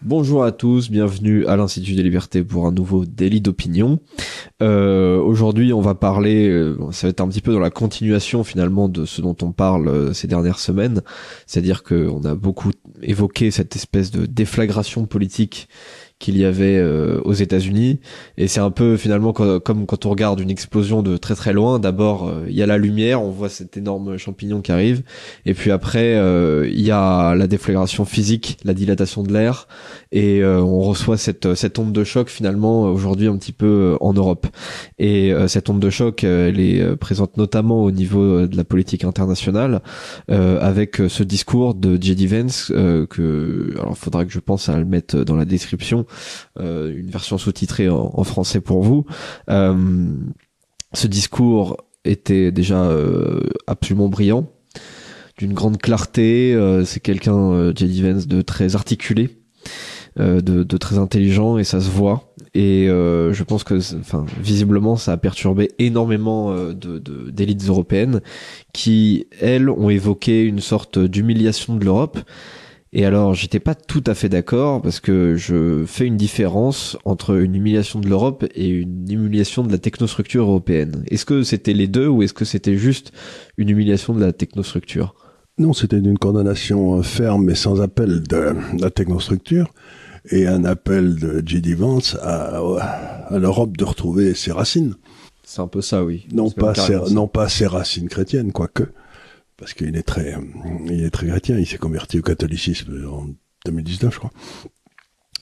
Bonjour à tous, bienvenue à l'Institut des Libertés pour un nouveau délit d'opinion. Aujourd'hui, on va parler, ça va être un petit peu dans la continuation finalement de ce dont on parle ces dernières semaines, c'est-à-dire qu'on a beaucoup évoqué cette espèce de déflagration politique qu'il y avait aux États-Unis, et c'est un peu finalement comme quand on regarde une explosion de très très loin. D'abord il y a la lumière, on voit cet énorme champignon qui arrive, et puis après il y a la déflagration physique, la dilatation de l'air, et on reçoit cette onde de choc finalement aujourd'hui un petit peu en Europe. Et cette onde de choc elle est présente notamment au niveau de la politique internationale, avec ce discours de J.D. Vance, alors faudra que je pense à le mettre dans la description, une version sous-titrée en français pour vous. Ce discours était déjà absolument brillant, d'une grande clarté. C'est quelqu'un, J.D. Vance, de très articulé, de très intelligent, et ça se voit. Et je pense que, visiblement, ça a perturbé énormément d'élites européennes qui, elles, ont évoqué une sorte d'humiliation de l'Europe. Et alors, j'étais pas tout à fait d'accord, parce que je fais une différence entre une humiliation de l'Europe et une humiliation de la technostructure européenne. Est-ce que c'était les deux, ou est-ce que c'était juste une humiliation de la technostructure ? Non, c'était une condamnation ferme et sans appel de la technostructure, et un appel de J.D. Vance à l'Europe de retrouver ses racines. C'est un peu ça, oui. Non pas ses racines chrétiennes, quoique. Parce qu'il est très chrétien, il s'est converti au catholicisme en 2019, je crois.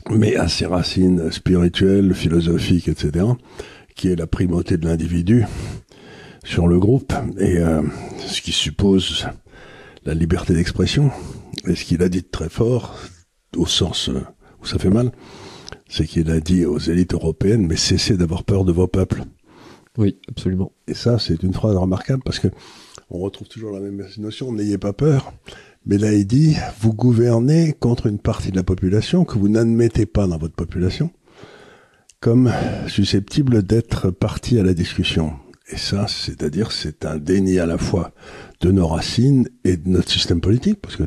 Mais à ses racines spirituelles, philosophiques, etc., qui est la primauté de l'individu sur le groupe, et ce qui suppose la liberté d'expression. Et ce qu'il a dit de très fort, au sens où ça fait mal, c'est qu'il a dit aux élites européennes, mais cessez d'avoir peur de vos peuples. Oui, absolument. Et ça, c'est une phrase remarquable, parce que on retrouve toujours la même notion, n'ayez pas peur. Mais là, il dit, vous gouvernez contre une partie de la population que vous n'admettez pas dans votre population comme susceptible d'être partie à la discussion. Et ça, c'est-à-dire, c'est un déni à la fois de nos racines et de notre système politique, parce que,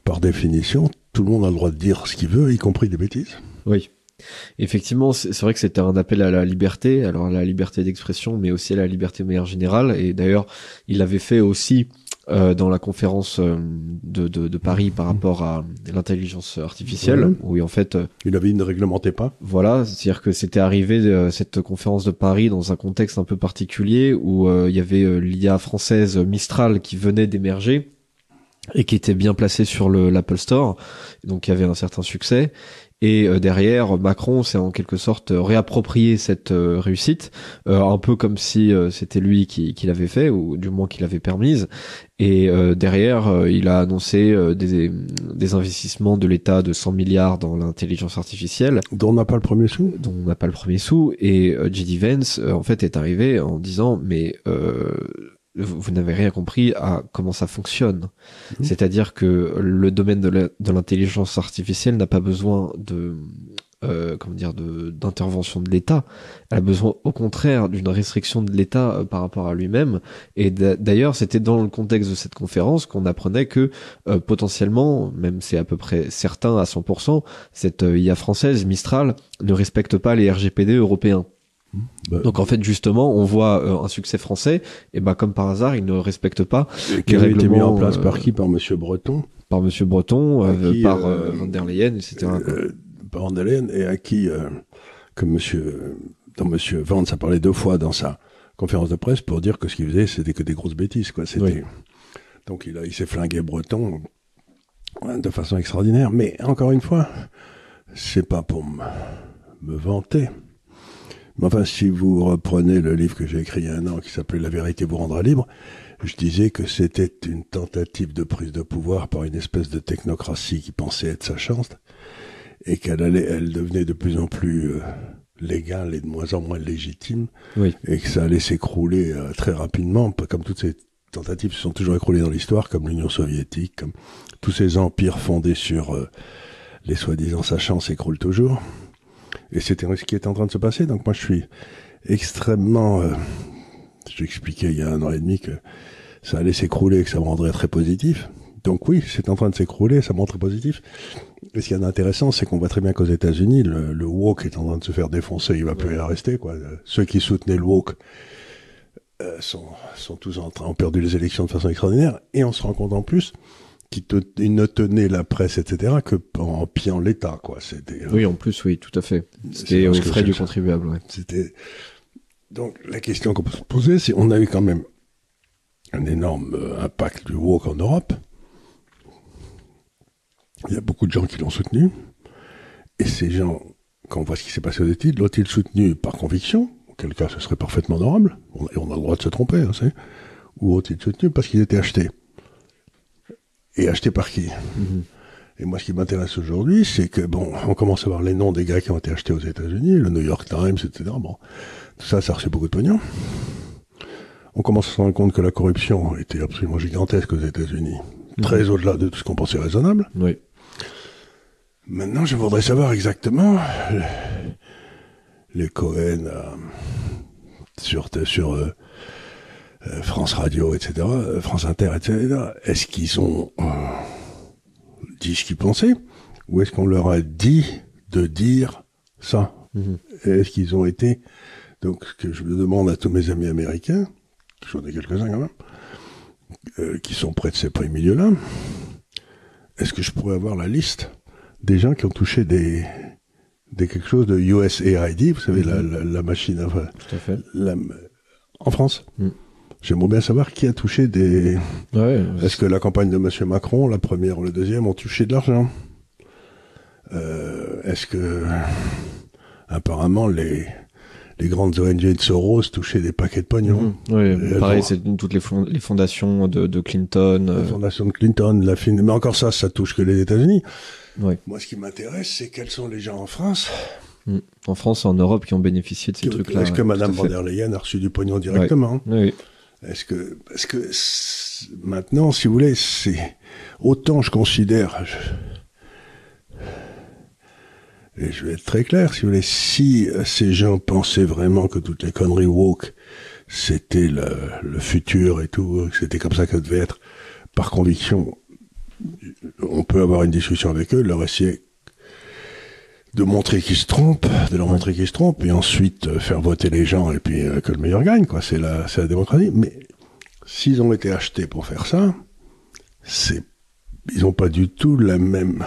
par définition, tout le monde a le droit de dire ce qu'il veut, y compris des bêtises. Oui. Effectivement, c'est vrai que c'était un appel à la liberté, alors à la liberté d'expression, mais aussi à la liberté de manière générale. Et d'ailleurs, il l'avait fait aussi dans la conférence de Paris par rapport à l'intelligence artificielle, où en fait... il avait dit ne réglementez pas. Voilà, c'est-à-dire que c'était arrivé, cette conférence de Paris, dans un contexte un peu particulier, où il y avait l'IA française Mistral qui venait d'émerger, et qui était bien placée sur l'Apple Store, donc il y avait un certain succès. Et derrière, Macron s'est en quelque sorte réapproprié cette réussite, un peu comme si c'était lui qui l'avait fait, ou du moins qui l'avait permise. Et derrière, il a annoncé des investissements de l'État de 100 milliards dans l'intelligence artificielle. Dont on n'a pas le premier sou. Et J.D. Vance, en fait, est arrivé en disant, mais... vous n'avez rien compris à comment ça fonctionne. C'est-à-dire que le domaine de l'intelligence artificielle n'a pas besoin d'intervention de l'État. Elle a besoin, au contraire, d'une restriction de l'État par rapport à lui-même. Et d'ailleurs, c'était dans le contexte de cette conférence qu'on apprenait que potentiellement, même c'est à peu près certain à 100%, cette IA française, Mistral, ne respecte pas les RGPD européens. Donc en fait justement on voit un succès français, et comme par hasard il ne respecte pas qui a été mis en place par qui? Par Monsieur Breton, par Van der Leyen, etc. Par Van der Leyen, et à qui Monsieur Vance a parlé 2 fois dans sa conférence de presse pour dire que ce qu'il faisait c'était que des grosses bêtises, quoi. Donc il s'est flingué Breton de façon extraordinaire. Mais encore une fois, c'est pas pour me vanter. Mais enfin, si vous reprenez le livre que j'ai écrit il y a un an qui s'appelait « La vérité vous rendra libre », je disais que c'était une tentative de prise de pouvoir par une espèce de technocratie qui pensait être sa chance, et elle devenait de plus en plus légale et de moins en moins légitime, et que ça allait s'écrouler très rapidement, comme toutes ces tentatives se sont toujours écroulées dans l'histoire, comme l'Union soviétique, comme tous ces empires fondés sur les soi-disant sachants s'écroulent toujours. Et c'était ce qui est en train de se passer. Donc moi, je suis extrêmement... je t'expliquais il y a 1 an et demi que ça allait s'écrouler et que ça me rendrait très positif. Donc oui, c'est en train de s'écrouler, ça montre positif. Et ce qui est intéressant, c'est qu'on voit très bien qu'aux États-Unis, le woke est en train de se faire défoncer, il va plus y rester, quoi. Ceux qui soutenaient le woke sont tous ont perdu les élections de façon extraordinaire, et on se rend compte en plus qu'ils ne tenaient la presse, etc., que en pillant l'État, quoi. Oui, en plus, oui, tout à fait. C'était aux frais du contribuable, ouais. Donc, la question qu'on peut se poser, c'est, on a eu quand même un énorme impact du woke en Europe. Il y a beaucoup de gens qui l'ont soutenu. Et ces gens, quand on voit ce qui s'est passé aux États-Unis, l'ont-ils soutenu par conviction, auquel cas ce serait parfaitement honorable, et on a le droit de se tromper, hein, ou ont-ils soutenu parce qu'ils étaient achetés? Et achetés par qui? Et moi, ce qui m'intéresse aujourd'hui, c'est que, bon, on commence à voir les noms des gars qui ont été achetés aux États-Unis, le New York Times, etc. Bon, tout ça, ça a reçu beaucoup de pognon. On commence à se rendre compte que la corruption était absolument gigantesque aux États-Unis, très au-delà de tout ce qu'on pensait raisonnable. Oui. Maintenant, je voudrais savoir exactement les Cohen sur France Radio, etc., France Inter, etc. Est-ce qu'ils ont dit ce qu'ils pensaient, ou est-ce qu'on leur a dit de dire ça? Est-ce qu'ils ont été... Donc, ce que je me demande à tous mes amis américains, j'en ai quelques-uns quand même, qui sont près de ces premiers milieux-là, est-ce que je pourrais avoir la liste des gens qui ont touché quelque chose de USAID, vous savez, la machine, enfin, tout à fait. En France. J'aimerais bien savoir qui a touché des... Ouais, est-ce que la campagne de M. Macron, la première ou la deuxième, ont touché de l'argent? Est-ce que, apparemment, les grandes ONG de Soros touchaient des paquets de pognon? Oui, pareil, c'est toutes les fondations de Clinton. La fondation de Clinton, mais encore ça touche que les États-Unis. Oui. Moi, ce qui m'intéresse, c'est quels sont les gens en France. En France et en Europe qui ont bénéficié de ces trucs-là. Est-ce que Mme von der Leyen a reçu du pognon directement? Oui. Parce que maintenant, si vous voulez, c'est autant je considère, et je vais être très clair, si vous voulez, si ces gens pensaient vraiment que toutes les conneries woke, c'était le futur et tout, que c'était comme ça que ça devait être, par conviction, on peut avoir une discussion avec eux, leur essayer de montrer qu'ils se trompent, de leur montrer qu'ils se trompent, et ensuite faire voter les gens, et puis que le meilleur gagne, quoi. C'est la démocratie. Mais s'ils ont été achetés pour faire ça, ils n'ont pas du tout la même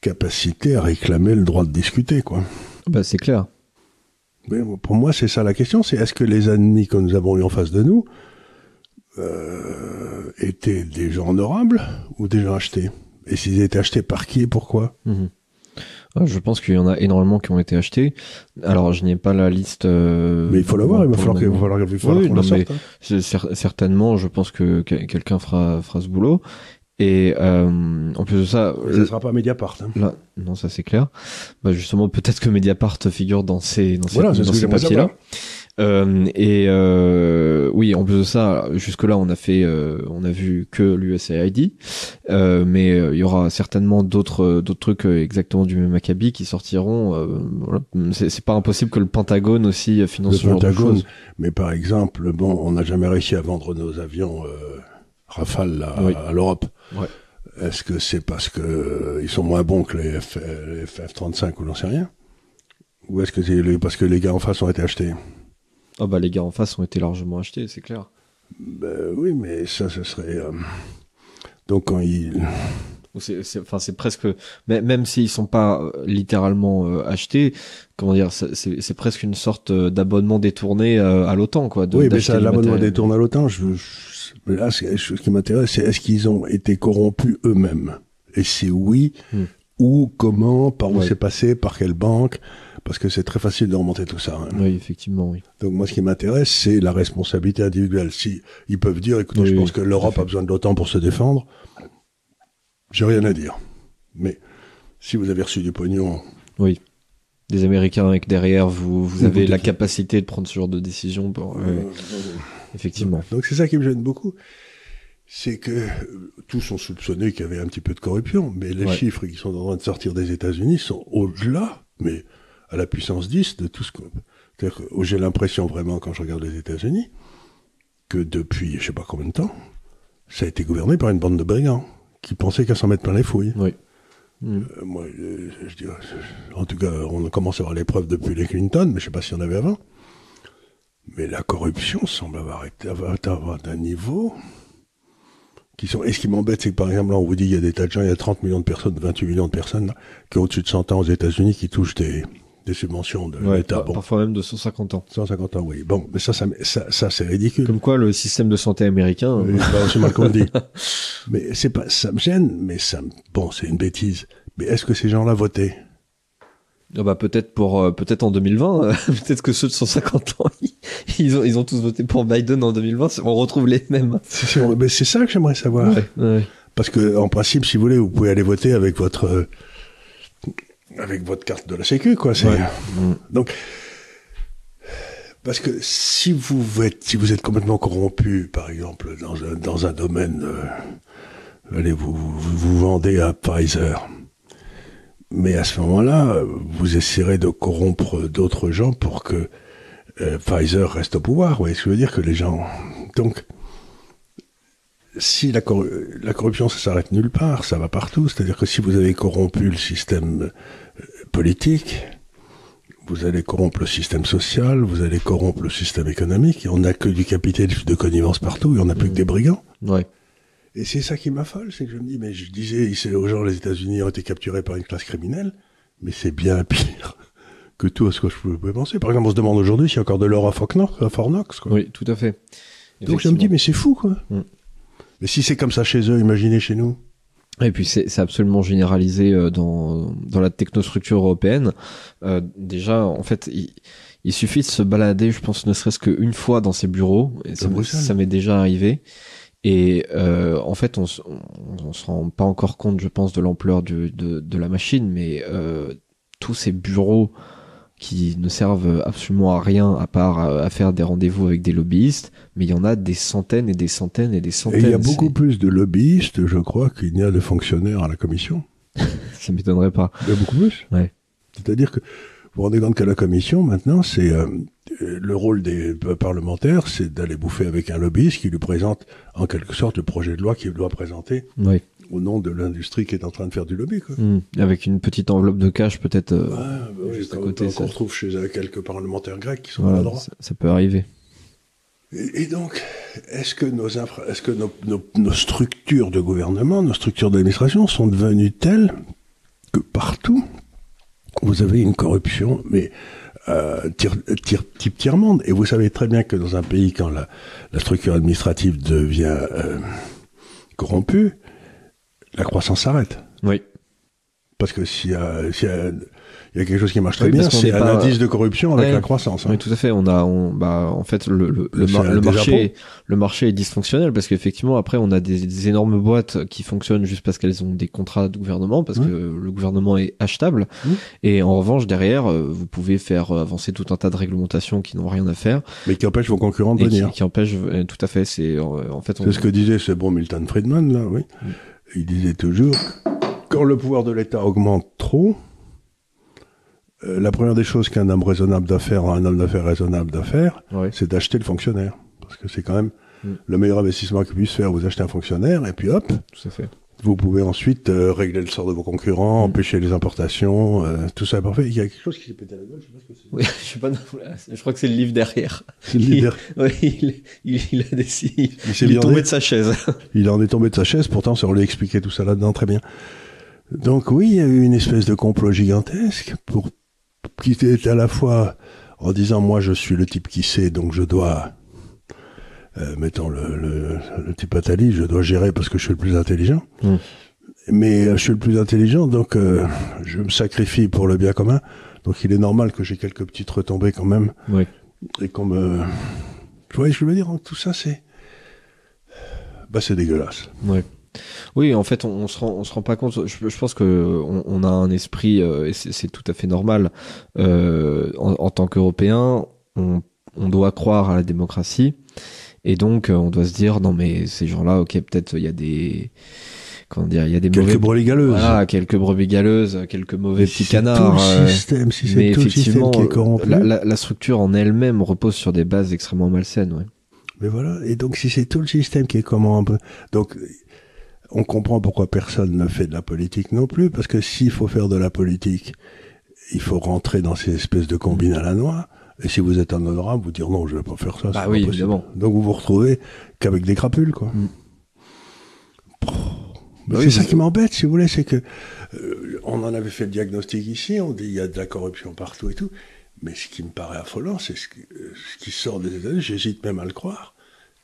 capacité à réclamer le droit de discuter, quoi. Bah, c'est clair. Mais pour moi, c'est ça la question, c'est est-ce que les ennemis que nous avons eu en face de nous étaient des gens honorables ou des gens achetés? Et s'ils étaient achetés par qui et pourquoi? Je pense qu'il y en a énormément qui ont été achetés. Alors, je n'ai pas la liste. Mais il faut l'avoir, il va falloir qu'on la sorte. Certainement, je pense que quelqu'un fera ce boulot. Et en plus de ça, ça sera pas Mediapart. Hein. Là, non, ça c'est clair. Bah justement, peut-être que Mediapart figure dans ces papiers-là. Oui, en plus de ça, jusque-là, on a vu que l'USAID, mais il y aura certainement d'autres trucs exactement du même acabit qui sortiront. Voilà. C'est pas impossible que le Pentagone aussi finance ce genre de choses. Mais par exemple, bon, on n'a jamais réussi à vendre nos avions Rafale à l'Europe. Ouais. Est-ce que c'est parce que ils sont moins bons que les F-35 ou j'en sais rien? Ou est-ce que c'est parce que les gars en face ont été achetés? Ah bah les gars en face ont été largement achetés, c'est clair. Oui, mais ça, ce serait... Donc quand ils... C'est presque... Même s'ils sont pas littéralement achetés, comment dire, c'est presque une sorte d'abonnement détourné à l'OTAN, quoi. Oui, mais ça, l'abonnement détourné à l'OTAN, mais là, ce qui m'intéresse, c'est est-ce qu'ils ont été corrompus eux-mêmes? Et si oui, où, comment, par où c'est passé, par quelle banque? Parce que c'est très facile de remonter tout ça. Hein. Oui, effectivement, oui. Donc moi, ce qui m'intéresse, c'est la responsabilité individuelle. Si ils peuvent dire, écoutez, je pense que l'Europe a besoin de l'OTAN pour se défendre, j'ai rien à dire. Mais si vous avez reçu du pognon... Oui. Des Américains et que derrière, vous avez la capacité de prendre ce genre de décision. Effectivement. Donc c'est ça qui me gêne beaucoup. C'est que tous ont soupçonné qu'il y avait un petit peu de corruption, mais les chiffres qui sont en train de sortir des États-Unis sont au-delà, mais à la puissance 10 de tout ce qu'on... C'est-à-dire que j'ai l'impression vraiment, quand je regarde les États-Unis, que depuis je sais pas combien de temps, ça a été gouverné par une bande de brigands qui pensaient qu'à s'en mettre plein les fouilles. Oui. Moi, je dis, en tout cas, on commence à avoir les preuves depuis les Clinton, mais je sais pas s'il y en avait avant. Mais la corruption semble avoir d'un niveau qui sont. Et ce qui m'embête, c'est que par exemple, là, on vous dit il y a des tas de gens, il y a 30 millions de personnes, 28 millions de personnes là, qui ont au-dessus de 100 ans aux États-Unis qui touchent des subventions de l'État. Bon. Parfois même de 150 ans. 150 ans, oui. Bon, mais ça c'est ridicule. Comme quoi, le système de santé américain. Pas aussi mal qu'on le dit. Mais c'est pas, ça me gêne, mais bon, c'est une bêtise. Mais est-ce que ces gens-là votaient? Ah bah peut-être en 2020, peut-être que ceux de 150 ans, ils ont tous voté pour Biden en 2020, on retrouve les mêmes. Mais c'est ça que j'aimerais savoir. Ouais. Parce que, en principe, si vous voulez, vous pouvez aller voter avec votre carte de la Sécu, quoi. Donc, parce que si vous êtes complètement corrompu, par exemple, dans un domaine, allez, vous vendez à Pfizer. Mais à ce moment-là, vous essayerez de corrompre d'autres gens pour que Pfizer reste au pouvoir. Vous voyez ce que je veux dire, que les gens... Donc, si la corruption, ça s'arrête nulle part, ça va partout. C'est-à-dire que si vous avez corrompu le système politique, vous allez corrompre le système social, vous allez corrompre le système économique. Et on n'a que du capitalisme de connivence partout et on n'a plus que des brigands. Ouais. Et c'est ça qui m'affole, c'est que je me dis, mais je disais ici aux gens, les États-Unis ont été capturés par une classe criminelle, mais c'est bien pire que tout ce que je pouvais penser. Par exemple, on se demande aujourd'hui s'il y a encore de l'or à Fort Knox, quoi. Oui, tout à fait. Donc je me dis, mais c'est fou, quoi. Mais si c'est comme ça chez eux, imaginez chez nous. Et puis c'est absolument généralisé dans la technostructure européenne. Déjà, en fait, il suffit de se balader, je pense, ne serait-ce qu'une fois dans ces bureaux. Et ça m'est déjà arrivé. Et en fait, on se rend pas encore compte, je pense, de l'ampleur de la machine, mais tous ces bureaux qui ne servent absolument à rien à part à faire des rendez-vous avec des lobbyistes, mais il y en a des centaines et des centaines et des centaines. Et il y a beaucoup plus de lobbyistes, je crois, qu'il n'y a de fonctionnaires à la commission. Ça m'étonnerait pas. Il y a beaucoup plus. Ouais. C'est-à-dire que vous vous rendez compte qu'à la commission, maintenant, c'est le rôle des parlementaires, c'est d'aller bouffer avec un lobbyiste qui lui présente, en quelque sorte, le projet de loi qu'il doit présenter au nom de l'industrie qui est en train de faire du lobby, quoi. Avec une petite enveloppe de cash, peut-être juste à côté. On retrouve chez quelques parlementaires grecs qui sont voilà, à droite. Ça peut arriver. Et donc, est-ce que nos structures de gouvernement, nos structures d'administration sont devenues telles que partout, vous avez une corruption, mais type tiers-monde. Et vous savez très bien que dans un pays, quand la structure administrative devient corrompue, la croissance s'arrête. Oui. Parce que s'il y a quelque chose qui marche très bien, c'est un indice de corruption avec la croissance. Oui, tout à fait. En fait, le marché est dysfonctionnel parce qu'effectivement, après, on a des énormes boîtes qui fonctionnent juste parce qu'elles ont des contrats de gouvernement, parce que le gouvernement est achetable. Et en revanche, derrière, vous pouvez faire avancer tout un tas de réglementations qui n'ont rien à faire. Mais qui empêchent vos concurrents de venir. Qui empêchent, tout à fait. C'est ce que disait ce bon Milton Friedman, là, oui. Il disait toujours, quand le pouvoir de l'État augmente trop, la première des choses qu'un homme raisonnable d'affaires, un homme d'affaires raisonnable d'affaires, c'est d'acheter le fonctionnaire. Parce que c'est quand même le meilleur investissement qu'il puisse faire. Vous achetez un fonctionnaire et puis hop, tout à fait. Vous pouvez ensuite régler le sort de vos concurrents, empêcher les importations, tout ça est parfait. Il y a quelque chose qui s'est pété à la gueule, je sais pas ce que c'est. Oui, je crois que c'est le livre derrière. C'est le livre derrière. Oui, il est tombé de sa chaise. Il en est tombé de sa chaise, pourtant on lui a expliqué tout ça là-dedans très bien. Donc oui, il y a eu une espèce de complot gigantesque qui était à la fois en disant moi je suis le type qui sait, donc je dois, mettons le type Attali, je dois gérer parce que je suis le plus intelligent. Mais je suis le plus intelligent, donc je me sacrifie pour le bien commun. Donc il est normal que j'ai quelques petites retombées quand même. Oui. Et qu'on me... Vous voyez ce que je veux dire? Tout ça, c'est dégueulasse. Oui. Oui, en fait, on se rend pas compte. Je pense que on a un esprit, et c'est tout à fait normal. En tant qu'Européens, on doit croire à la démocratie, et donc on doit se dire non mais ces gens-là, ok, peut-être il y a des quelques brebis galeuses. Voilà, quelques brebis galeuses, quelques mauvais petits canards. Si c'est tout le système qui est corrompu. La structure en elle-même repose sur des bases extrêmement malsaines, ouais. Mais voilà, et donc si c'est tout le système qui est comment un peu, donc on comprend pourquoi personne ne fait de la politique non plus, parce que s'il faut faire de la politique, il faut rentrer dans ces espèces de combines à la noix. Et si vous êtes un honorable, vous dire non, je vais pas faire ça. Bah oui, évidemment. Donc vous vous retrouvez qu'avec des crapules, quoi. Mais c'est ça qui m'embête, si vous voulez, c'est que on en avait fait le diagnostic ici, on dit il y a de la corruption partout et tout. Mais ce qui me paraît affolant, c'est ce qui sort des États-Unis. J'hésite même à le croire.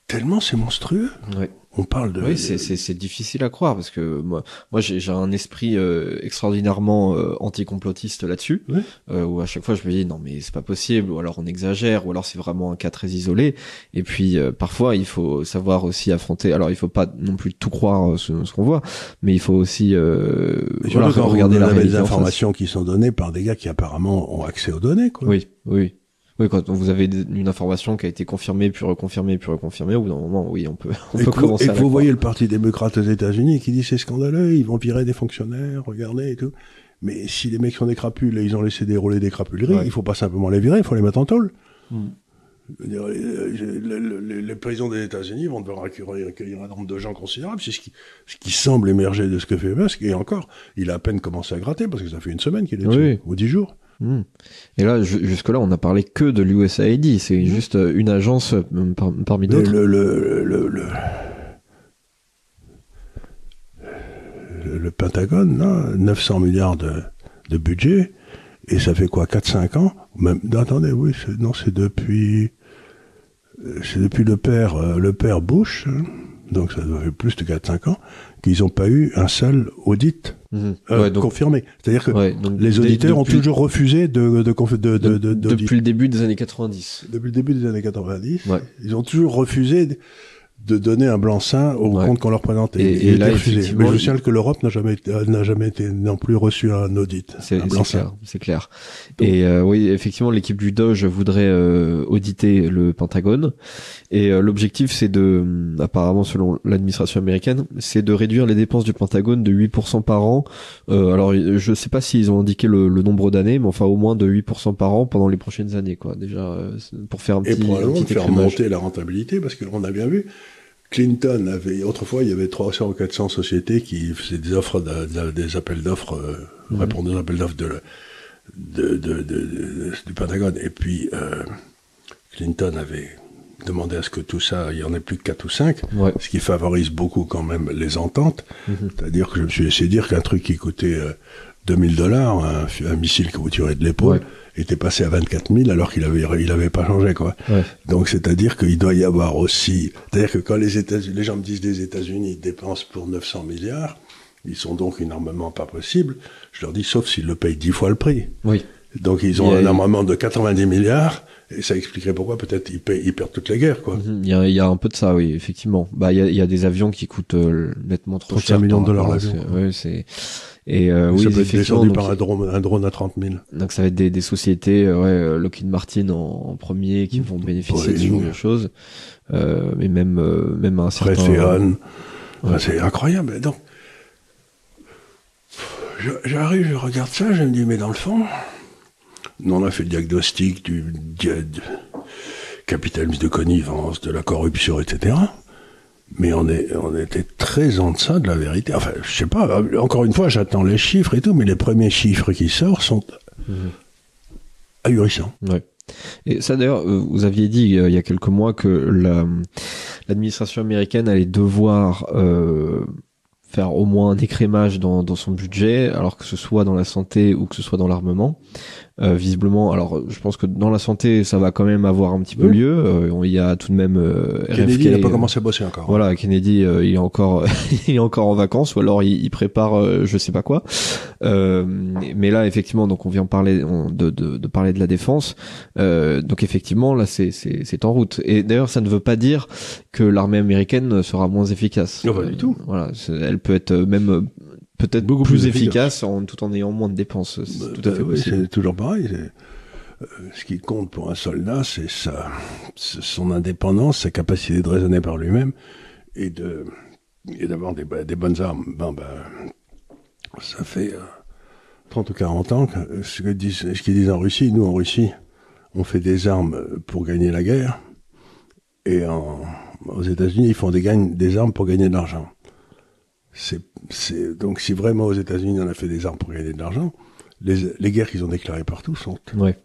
Tellement c'est monstrueux. Ouais. On parle de... Oui, c'est difficile à croire parce que moi j'ai un esprit extraordinairement anticomplotiste là-dessus, Oui. où à chaque fois je me dis non mais c'est pas possible, ou alors on exagère, ou alors c'est vraiment un cas très isolé. Et puis parfois il faut savoir aussi affronter. Alors il faut pas non plus tout croire ce qu'on voit, mais il faut aussi regarder la réalité. Des informations qui sont données par des gars qui apparemment ont accès aux données, quoi. Oui, quand vous avez une information qui a été confirmée, puis reconfirmée, au bout d'un moment, oui, on peut commencer à la croire. Et vous voyez le Parti démocrate aux États-Unis qui dit c'est scandaleux, ils vont virer des fonctionnaires, regardez et tout. Mais si les mecs sont des crapules et ils ont laissé dérouler des crapuleries, il faut pas simplement les virer, il faut les mettre en tôle. Les prisons des États-Unis vont devoir accueillir un nombre de gens considérable. C'est ce qui semble émerger de ce que fait Musk. Et encore, il a à peine commencé à gratter parce que ça fait une semaine qu'il est dessus, ou 10 jours. Et là, jusque-là, on n'a parlé que de l'USAID. C'est juste une agence parmi d'autres. Le Pentagone, là, 900 milliards de budget, et ça fait quoi, 4-5 ans? Même, attendez, oui, c'est depuis le père Bush, hein, donc ça doit faire plus de 4-5 ans, qu'ils n'ont pas eu un seul audit confirmé. C'est-à-dire que les auditeurs ont toujours refusé depuis le début des années 90. Depuis le début des années 90, ils ont toujours refusé de donner un blanc-seing au compte qu'on leur présentait. Et là, refusé. Mais je signale que l'Europe n'a jamais été non plus reçu un audit. C'est clair. Donc, et oui, effectivement, l'équipe du Doge voudrait auditer le Pentagone. Et l'objectif, c'est apparemment selon l'administration américaine, c'est de réduire les dépenses du Pentagone de 8% par an. Alors, je sais pas s'ils ont indiqué le nombre d'années, mais enfin au moins de 8% par an pendant les prochaines années, quoi. Déjà, pour faire un petit. Et probablement faire monter la rentabilité, parce qu'on a bien vu. Clinton autrefois, il y avait 300 ou 400 sociétés qui faisaient des offres, des appels d'offres, répondaient aux appels d'offres du Pentagone. Et puis, Clinton avait demandé à ce que tout ça, il y en ait plus que 4 ou 5, ce qui favorise beaucoup quand même les ententes. C'est-à-dire que je me suis laissé dire qu'un truc qui coûtait $2000, un missile que vous tirez de l'épaule, était passé à 24 000 alors qu'il avait pas changé, quoi. Donc c'est-à-dire qu'il doit y avoir aussi, c'est-à-dire que quand les gens me disent des États-Unis dépensent pour 900 milliards, ils sont donc une armement pas possible. Je leur dis sauf s'ils le payent 10 fois le prix. Donc ils ont un armement de 90 milliards. Et ça expliquerait pourquoi peut-être ils perdent toutes les guerres, quoi. Il y a un peu de ça, oui, effectivement. Bah, il y a des avions qui coûtent nettement trop cher. 35 millions de dollars l'avion. Oui, c'est. Et oui, ça peut être descendu par un drone à 30 000. Donc ça va être des sociétés, Lockheed Martin en premier qui vont bénéficier de ce genre de choses. Mais même un certain. Raytheon. C'est incroyable. Donc, j'arrive, je regarde ça, je me dis, mais dans le fond. Nous, on a fait le diagnostic du capitalisme de connivence, de la corruption, etc. Mais on était très en deçà de la vérité. Enfin, je sais pas, encore une fois, j'attends les chiffres et tout, mais les premiers chiffres qui sortent sont ahurissants. Ouais. Et ça, d'ailleurs, vous aviez dit il y a quelques mois que l'administration américaine allait devoir faire au moins un écrémage dans son budget, alors que ce soit dans la santé ou que ce soit dans l'armement. Visiblement, alors je pense que dans la santé, ça va quand même avoir un petit peu lieu. Il y a tout de même Kennedy RFK, n'a pas commencé à bosser encore. Voilà, Kennedy, il est encore il est encore en vacances, ou alors il prépare je sais pas quoi. Mais là, effectivement, donc on vient parler de parler de la défense. Donc effectivement, là, c'est en route. Et d'ailleurs, ça ne veut pas dire que l'armée américaine sera moins efficace. Non, pas du tout. Voilà, elle peut être même peut-être beaucoup plus efficace tout en ayant moins de dépenses. C'est tout à fait possible. C'est toujours pareil. Ce qui compte pour un soldat, c'est son indépendance, sa capacité de raisonner par lui-même et d'avoir des bonnes armes. Ça fait 30 ou 40 ans que ce qu'ils disent en Russie. Nous, en Russie, on fait des armes pour gagner la guerre, et aux États-Unis, ils font des armes pour gagner de l'argent. Donc si vraiment aux États-Unis on a fait des armes pour gagner de l'argent, les guerres qu'ils ont déclarées partout sont mais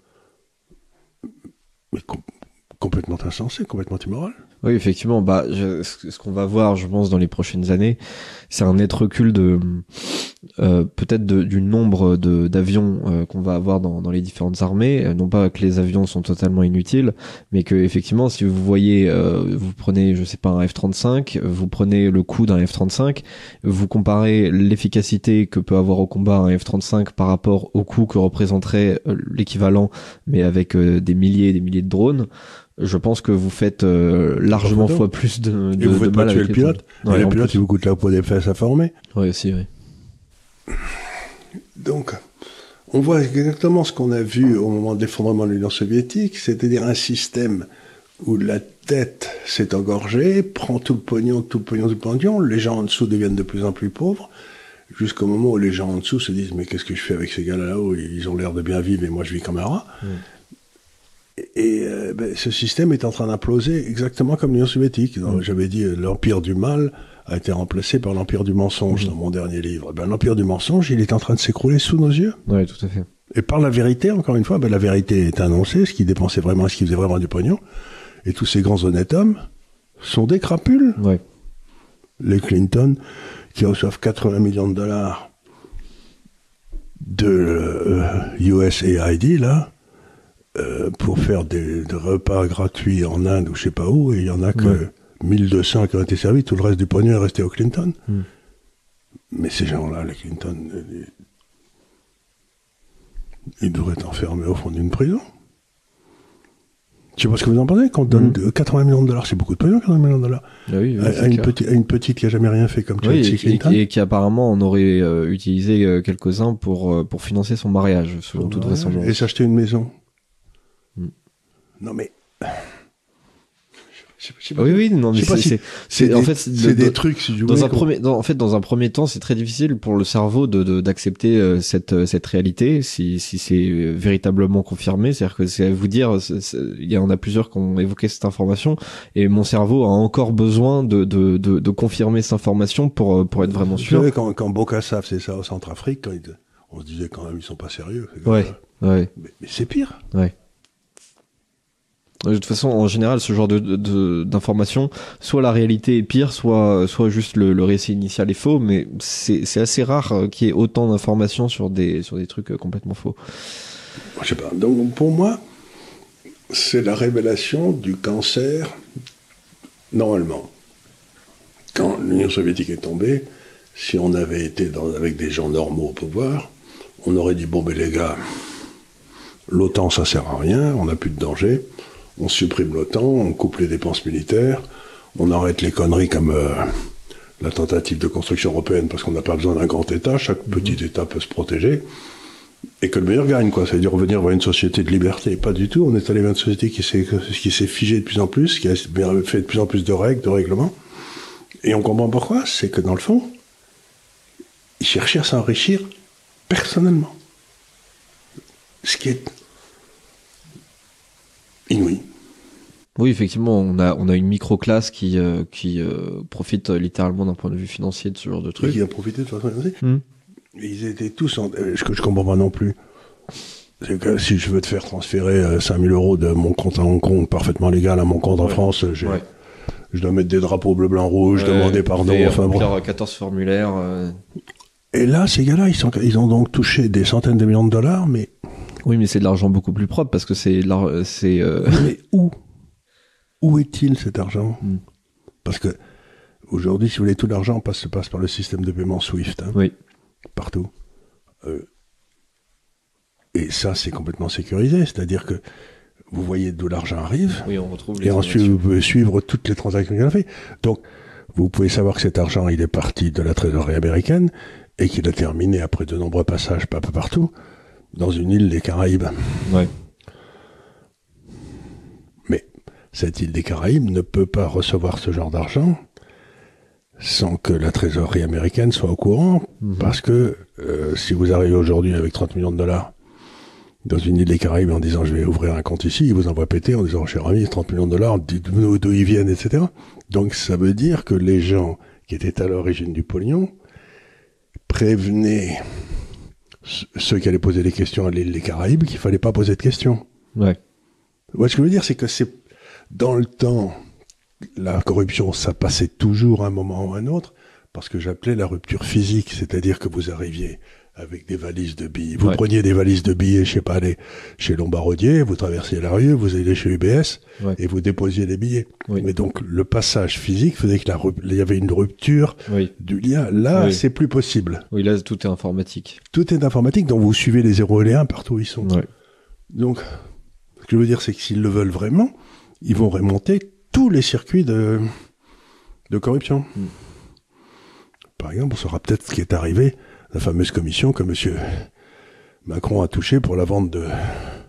complètement insensées, complètement immorales. Oui, effectivement. Ce qu'on va voir, je pense, dans les prochaines années, c'est un net recul de peut-être du nombre d'avions qu'on va avoir dans les différentes armées. Non pas que les avions sont totalement inutiles, mais que effectivement, si vous voyez, vous prenez, je sais pas, un F-35, vous prenez le coût d'un F-35, vous comparez l'efficacité que peut avoir au combat un F-35 par rapport au coût que représenterait l'équivalent, mais avec des milliers et des milliers de drones. Je pense que vous faites largement fois plus de mal. Et vous faites pas tuer le pilote. Et le pilote, il vous coûte la peau des fesses à former. Oui, aussi, oui. Donc, on voit exactement ce qu'on a vu au moment de l'effondrement de l'Union soviétique, c'est-à-dire un système où la tête s'est engorgée, prend tout le pognon, les gens en dessous deviennent de plus en plus pauvres, jusqu'au moment où les gens en dessous se disent « Mais qu'est-ce que je fais avec ces gars là-haut? Ils ont l'air de bien vivre et moi je vis comme un rat. » Et ce système est en train d'imploser exactement comme l'Union soviétique. J'avais dit l'empire du mal a été remplacé par l'empire du mensonge dans mon dernier livre. L'empire du mensonge, il est en train de s'écrouler sous nos yeux. Oui, tout à fait. Et par la vérité, encore une fois, la vérité est annoncée, ce qui dépensait vraiment, ce qui faisait vraiment du pognon. Et tous ces grands honnêtes hommes sont des crapules. Ouais. Les Clinton, qui reçoivent 80 millions de dollars de USAID, là, pour faire des repas gratuits en Inde ou je sais pas où, et il y en a que 1200 qui ont été servis, tout le reste du pognon est resté aux Clinton. Mais ces gens-là, les Clinton, ils devraient être enfermés au fond d'une prison. Je sais pas ce que vous en pensez, quand on donne 80 millions de dollars, c'est beaucoup de pognon, 80 millions de dollars. Ah oui, à une petite qui a jamais rien fait comme Chelsea Clinton. Et qui apparemment en aurait utilisé quelques-uns pour financer son mariage, selon toute vraisemblance. Et s'acheter une maison. Non mais... Oui, non, mais c'est des trucs, si je voulais. En fait, dans un premier temps, c'est très difficile pour le cerveau d'accepter cette réalité, si c'est véritablement confirmé. C'est-à-dire que c'est à vous dire, il y en a plusieurs qui ont évoqué cette information, et mon cerveau a encore besoin de confirmer cette information pour être vraiment sûr. Vous savez, quand Bokassa faisait ça au Centrafrique, on se disait quand même, ils sont pas sérieux. Ouais. Mais c'est pire. Ouais. De toute façon, en général, ce genre d'information, soit la réalité est pire, soit juste le récit initial est faux, mais c'est assez rare qu'il y ait autant d'informations sur des trucs complètement faux. Je sais pas. Donc, pour moi, c'est la révélation du cancer, normalement. Quand l'Union soviétique est tombée, si on avait été avec des gens normaux au pouvoir, on aurait dit, bon, ben les gars, l'OTAN, ça sert à rien, on n'a plus de danger. On supprime l'OTAN, on coupe les dépenses militaires, on arrête les conneries comme la tentative de construction européenne parce qu'on n'a pas besoin d'un grand État, chaque petit État peut se protéger, et que le meilleur gagne, quoi. Ça veut dire revenir vers une société de liberté. Pas du tout, on est allé vers une société qui s'est figée de plus en plus, qui a fait de plus en plus de règles, de règlements, et on comprend pourquoi, c'est que dans le fond, ils cherchaient à s'enrichir personnellement. Ce qui est inouï. Oui, effectivement, on a une microclasse qui profite littéralement d'un point de vue financier de ce genre de truc. Et qui a profité de façon financière. Ils étaient tous ce que je comprends pas non plus, c'est que si je veux te faire transférer 5000 € de mon compte à Hong Kong, parfaitement légal, à mon compte en France, je dois mettre des drapeaux bleu, blanc, rouge, demander pardon, enfin bon. 14 formulaires. Et là, ces gars-là, ils ont donc touché des centaines de millions de dollars, mais... Oui, mais c'est de l'argent beaucoup plus propre parce que Mais où est-il cet argent? Parce que aujourd'hui, si vous voulez, tout l'argent se passe par le système de paiement SWIFT. Oui. Partout. Et ça, c'est complètement sécurisé. C'est-à-dire que vous voyez d'où l'argent arrive. Oui, on retrouve les et ensuite, vous pouvez suivre toutes les transactions qu'il a fait. Donc, vous pouvez savoir que cet argent, il est parti de la trésorerie américaine et qu'il a terminé, après de nombreux passages, pas partout, dans une île des Caraïbes. Ouais. Mais cette île des Caraïbes ne peut pas recevoir ce genre d'argent sans que la trésorerie américaine soit au courant, parce que si vous arrivez aujourd'hui avec 30 millions de dollars dans une île des Caraïbes en disant je vais ouvrir un compte ici, ils vous envoient péter en disant cher ami, 30 millions de dollars, dites-nous d'où ils viennent, etc. Donc ça veut dire que les gens qui étaient à l'origine du pognon prévenait ceux qui allaient poser des questions à l'île des Caraïbes qu'il fallait pas poser de questions. Ouais. Ouais, ce que je veux dire, c'est que c'est dans le temps, la corruption, ça passait toujours à un moment ou à un autre, parce que j'appelais la rupture physique, c'est-à-dire que vous arriviez avec des valises de billets. Vous preniez des valises de billets, je sais pas, chez Lombardier, vous traversiez la rue, vous alliez chez UBS, et vous déposiez les billets. Oui. Mais donc, le passage physique faisait qu'il y avait une rupture du lien. Là, c'est plus possible. Oui, là, tout est informatique. Tout est informatique, donc vous suivez les 0 et les 1 partout où ils sont. Ouais. Donc, ce que je veux dire, c'est que s'ils le veulent vraiment, ils vont remonter tous les circuits de corruption. Par exemple, on saura peut-être ce qui est arrivé, la fameuse commission que M. Macron a touchée pour la vente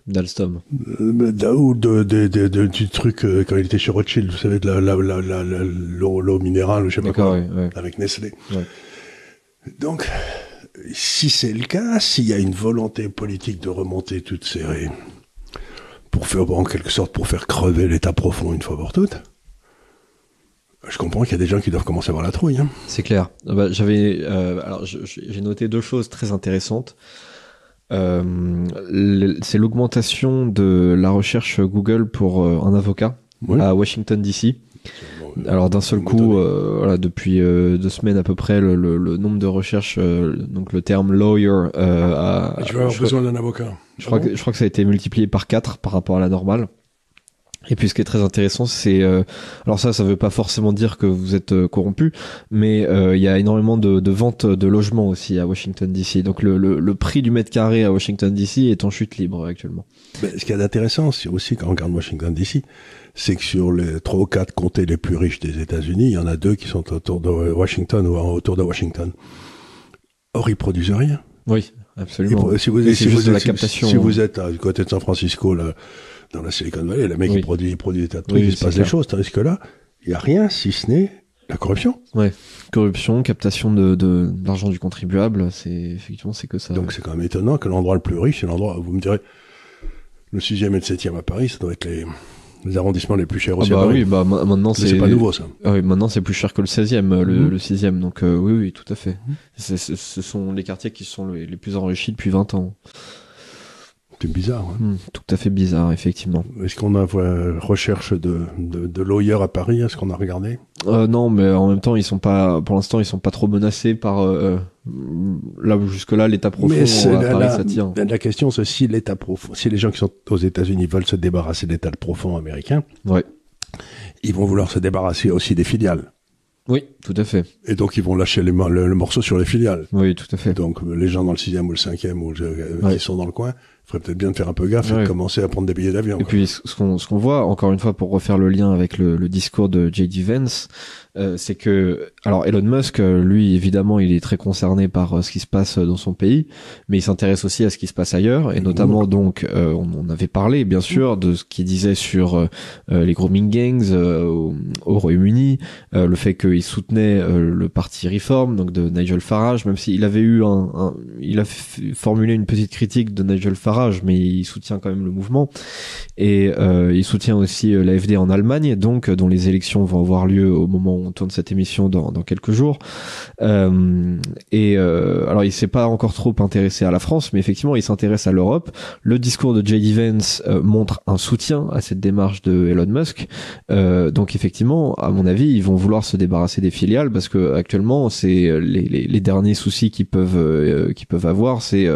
d'Alstom. Du truc, quand il était chez Rothschild, vous savez, de l'eau minérale, ou je sais pas quoi, avec Nestlé. Ouais. Donc, si c'est le cas, s'il y a une volonté politique de remonter toutes ces... en quelque sorte, pour faire crever l'État profond une fois pour toutes, je comprends qu'il y a des gens qui doivent commencer à avoir la trouille. Hein. C'est clair. J'ai noté 2 choses très intéressantes. C'est l'augmentation de la recherche Google pour un avocat à Washington DC. Alors d'un seul coup, depuis 2 semaines à peu près, le nombre de recherches, donc le terme lawyer, tu vas avoir besoin d'un avocat. Je crois que ça a été multiplié par 4 par rapport à la normale. Et puis ce qui est très intéressant, c'est alors ça veut pas forcément dire que vous êtes corrompu, mais il y a énormément de ventes de logements aussi à Washington DC. Donc le prix du mètre carré à Washington DC est en chute libre actuellement. Mais ce qu'il y a d'intéressant, c'est aussi quand on regarde Washington DC, c'est que sur les 3 ou 4 comtés les plus riches des États-Unis, il y en a 2 qui sont autour de Washington ou autour de Washington. Or, ils produisent rien. Oui, absolument. Si vous êtes à côté de San Francisco, là, dans la Silicon Valley, le mec il produit des tas de trucs, il se passe des choses, tandis que là, il n'y a rien si ce n'est la corruption. Ouais. Corruption, captation de l'argent du contribuable, c'est que ça. Donc c'est quand même étonnant que l'endroit le plus riche, c'est l'endroit, vous me direz, le 6e et le 7e à Paris, ça doit être les arrondissements les plus chers aussi à Paris. Oui, maintenant c'est pas nouveau ça. Oui, maintenant c'est plus cher que le 16e, le 6e, donc oui, tout à fait. Ce sont les quartiers qui sont les plus enrichis depuis 20 ans. C'est bizarre. Hein. Tout à fait bizarre, effectivement. Est-ce qu'on a recherche de lawyers à Paris? Est-ce qu'on a regardé? Non, mais en même temps, pour l'instant, ils sont pas trop menacés par là jusque-là l'État profond à Paris, ça tient. La question, c'est si l'État profond, si les gens qui sont aux États-Unis veulent se débarrasser de l'État profond américain, ils vont vouloir se débarrasser aussi des filiales. Oui, tout à fait. Et donc, ils vont lâcher le morceau sur les filiales. Oui, tout à fait. Donc, les gens dans le 6e ou le 5e qui sont dans le coin, il faudrait peut-être bien de faire un peu gaffe et de commencer à prendre des billets d'avion. Et puis, ce qu'on voit, encore une fois, pour refaire le lien avec le discours de J.D. Vance, c'est que, alors Elon Musk, lui, évidemment, il est très concerné par ce qui se passe dans son pays, mais il s'intéresse aussi à ce qui se passe ailleurs, et notamment, donc, on avait parlé, bien sûr, de ce qu'il disait sur les grooming gangs au Royaume-Uni, le fait qu'il soutenait le parti Reform, donc de Nigel Farage, même s'il avait eu il a formulé une petite critique de Nigel Farage, mais il soutient quand même le mouvement, et il soutient aussi l'AfD en Allemagne, donc dont les élections vont avoir lieu au moment où on tourne cette émission dans quelques jours. Alors il s'est pas encore trop intéressé à la France, mais effectivement il s'intéresse à l'Europe. Le discours de J.D. Vance montre un soutien à cette démarche de Elon Musk. Donc effectivement, à mon avis, ils vont vouloir se débarrasser des filiales parce que actuellement, c'est les derniers soucis qu'ils peuvent avoir, c'est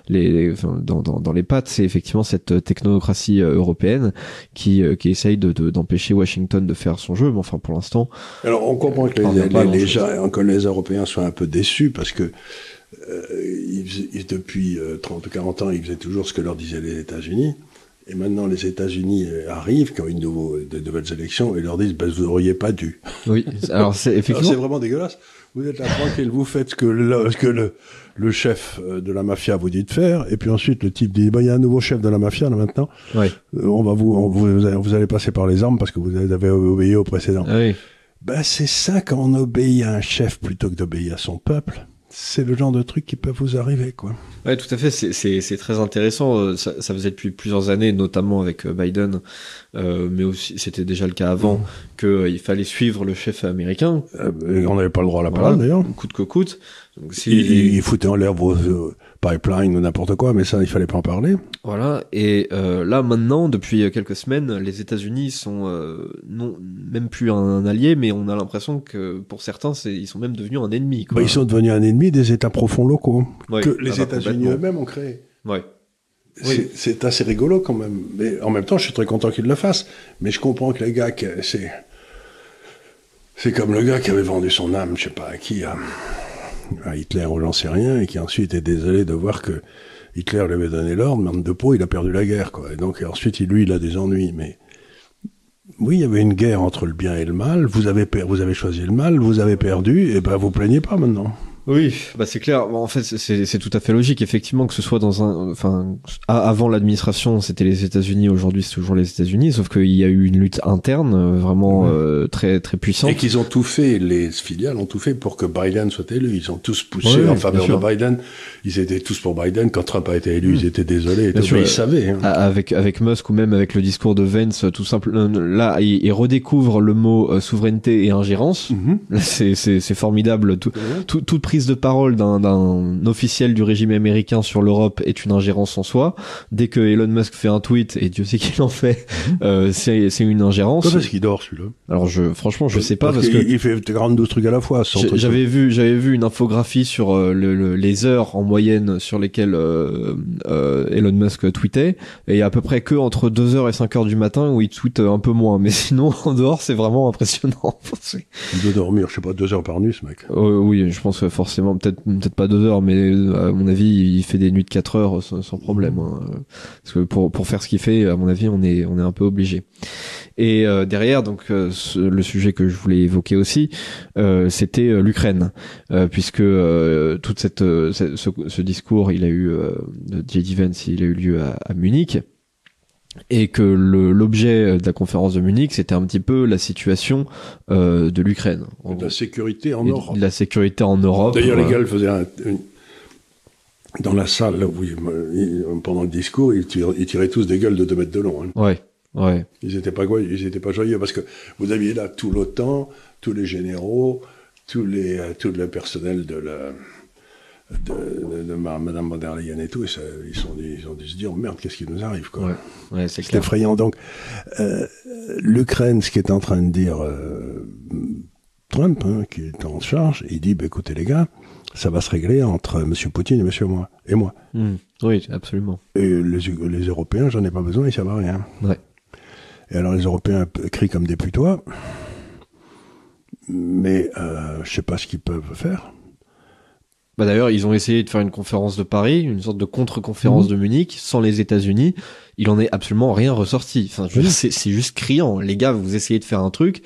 dans les pattes, c'est effectivement cette technocratie européenne qui essaye d'empêcher Washington de faire son jeu. Mais enfin, pour l'instant. Alors, on comprend que les Européens soient un peu déçus parce que depuis 30 ou 40 ans, ils faisaient toujours ce que leur disaient les États-Unis. Et maintenant, les États-Unis arrivent, quand ils ont de nouvelles élections, et leur disent, vous n'auriez pas dû. Oui, alors c'est effectivement. C'est vraiment dégueulasse. Vous êtes là tranquille, vous faites ce que le chef de la mafia vous dit de faire, et puis ensuite le type dit, il y a un nouveau chef de la mafia, là, maintenant. Oui. Vous allez passer par les armes parce que vous avez obéi au précédent. Oui. C'est ça quand on obéit à un chef plutôt que d'obéir à son peuple. c'est le genre de truc qui peut vous arriver, quoi. Ouais, tout à fait. C'est très intéressant. Ça faisait depuis plusieurs années, notamment avec Biden, mais aussi c'était déjà le cas avant, qu'il fallait suivre le chef américain. Et on n'avait pas le droit à la parole, d'ailleurs. Coûte que coûte. Donc, il foutait en l'air vos pipelines ou n'importe quoi, mais ça, il fallait pas en parler. Voilà. Et là, maintenant, depuis quelques semaines, les États-Unis sont non même plus un allié, mais on a l'impression que pour certains, ils sont même devenus un ennemi, quoi. Bah, ils sont devenus un ennemi des États profonds locaux Ouais, que les États-Unis eux-mêmes ont créés. Ouais. C'est assez rigolo quand même. Mais en même temps, je suis très content qu'ils le fassent. Mais je comprends que les gars, c'est comme le gars qui avait vendu son âme, je sais pas à qui, à Hitler ou j'en sais rien, et qui ensuite est désolé de voir que Hitler lui avait donné l'ordre, mais en de peau, il a perdu la guerre, quoi. Et donc ensuite, lui, il a des ennuis. Mais oui, il y avait une guerre entre le bien et le mal. Vous avez choisi le mal, vous avez perdu, et ben vous plaignez pas maintenant. Oui, bah c'est clair. En fait, c'est tout à fait logique, effectivement, que ce soit avant l'administration, c'était les États-Unis. Aujourd'hui, c'est toujours les États-Unis. Sauf qu'il y a eu une lutte interne vraiment très très puissante. Et qu'ils ont tout fait, les filiales ont tout fait pour que Biden soit élu. Ils ont tous poussé en faveur de Biden. Ils étaient tous pour Biden. Quand Trump a été élu, ils étaient désolés. Et tout, mais ils savaient. Hein. Avec Musk ou même avec le discours de Vance, tout simple. Là, il redécouvre le mot souveraineté et ingérence. Là, c'est formidable. Toute prise de parole d'un officiel du régime américain sur l'Europe est une ingérence en soi. Dès que Elon Musk fait un tweet, et Dieu sait qu'il en fait, c'est une ingérence. Pourquoi est-ce qu'il dort, celui-là? Alors franchement, je sais pas parce que il fait 42 trucs à la fois. J'avais vu une infographie sur les heures en moyenne sur lesquelles Elon Musk tweetait, et il y a à peu près que entre 2h et 5h du matin où il tweete un peu moins, mais sinon en dehors c'est vraiment impressionnant. Il doit dormir, je sais pas, 2 heures par nuit, ce mec. Oui, je pense que forcément, peut-être pas 2 heures, mais à mon avis il fait des nuits de 4 heures sans problème, hein. Parce que pour faire ce qu'il fait, à mon avis on est un peu obligé. Et derrière, donc le sujet que je voulais évoquer aussi, c'était l'Ukraine, puisque toute ce discours, il a eu de J.D. Vance, il a eu lieu à Munich, et que l'objet de la conférence de Munich, c'était un petit peu la situation de l'Ukraine, de la sécurité en Europe. De la sécurité en Europe. D'ailleurs, les gars faisaient dans la salle là où pendant le discours, ils tiraient tous des gueules de 2 mètres de long. Hein. Ouais. Ouais. Ils étaient pas joyeux parce que vous aviez là tout l'OTAN, tous les généraux, tout le personnel de Madame von der Leyen et tout, et ils ont dû se dire merde, qu'est-ce qui nous arrive, quoi. Ouais, c'est effrayant. Donc l'Ukraine, ce qui est en train de dire Trump, hein, qui est en charge, il dit écoutez les gars, ça va se régler entre Monsieur Poutine et moi. Oui, absolument. Et les Européens, j'en ai pas besoin, ils savent rien. Ouais. Et alors les Européens crient comme des putois, mais je sais pas ce qu'ils peuvent faire. Bah d'ailleurs, ils ont essayé de faire une conférence de Paris, une sorte de contre-conférence de Munich, sans les États-Unis. Il en est absolument rien ressorti. Enfin, c'est juste criant. Les gars, vous essayez de faire un truc,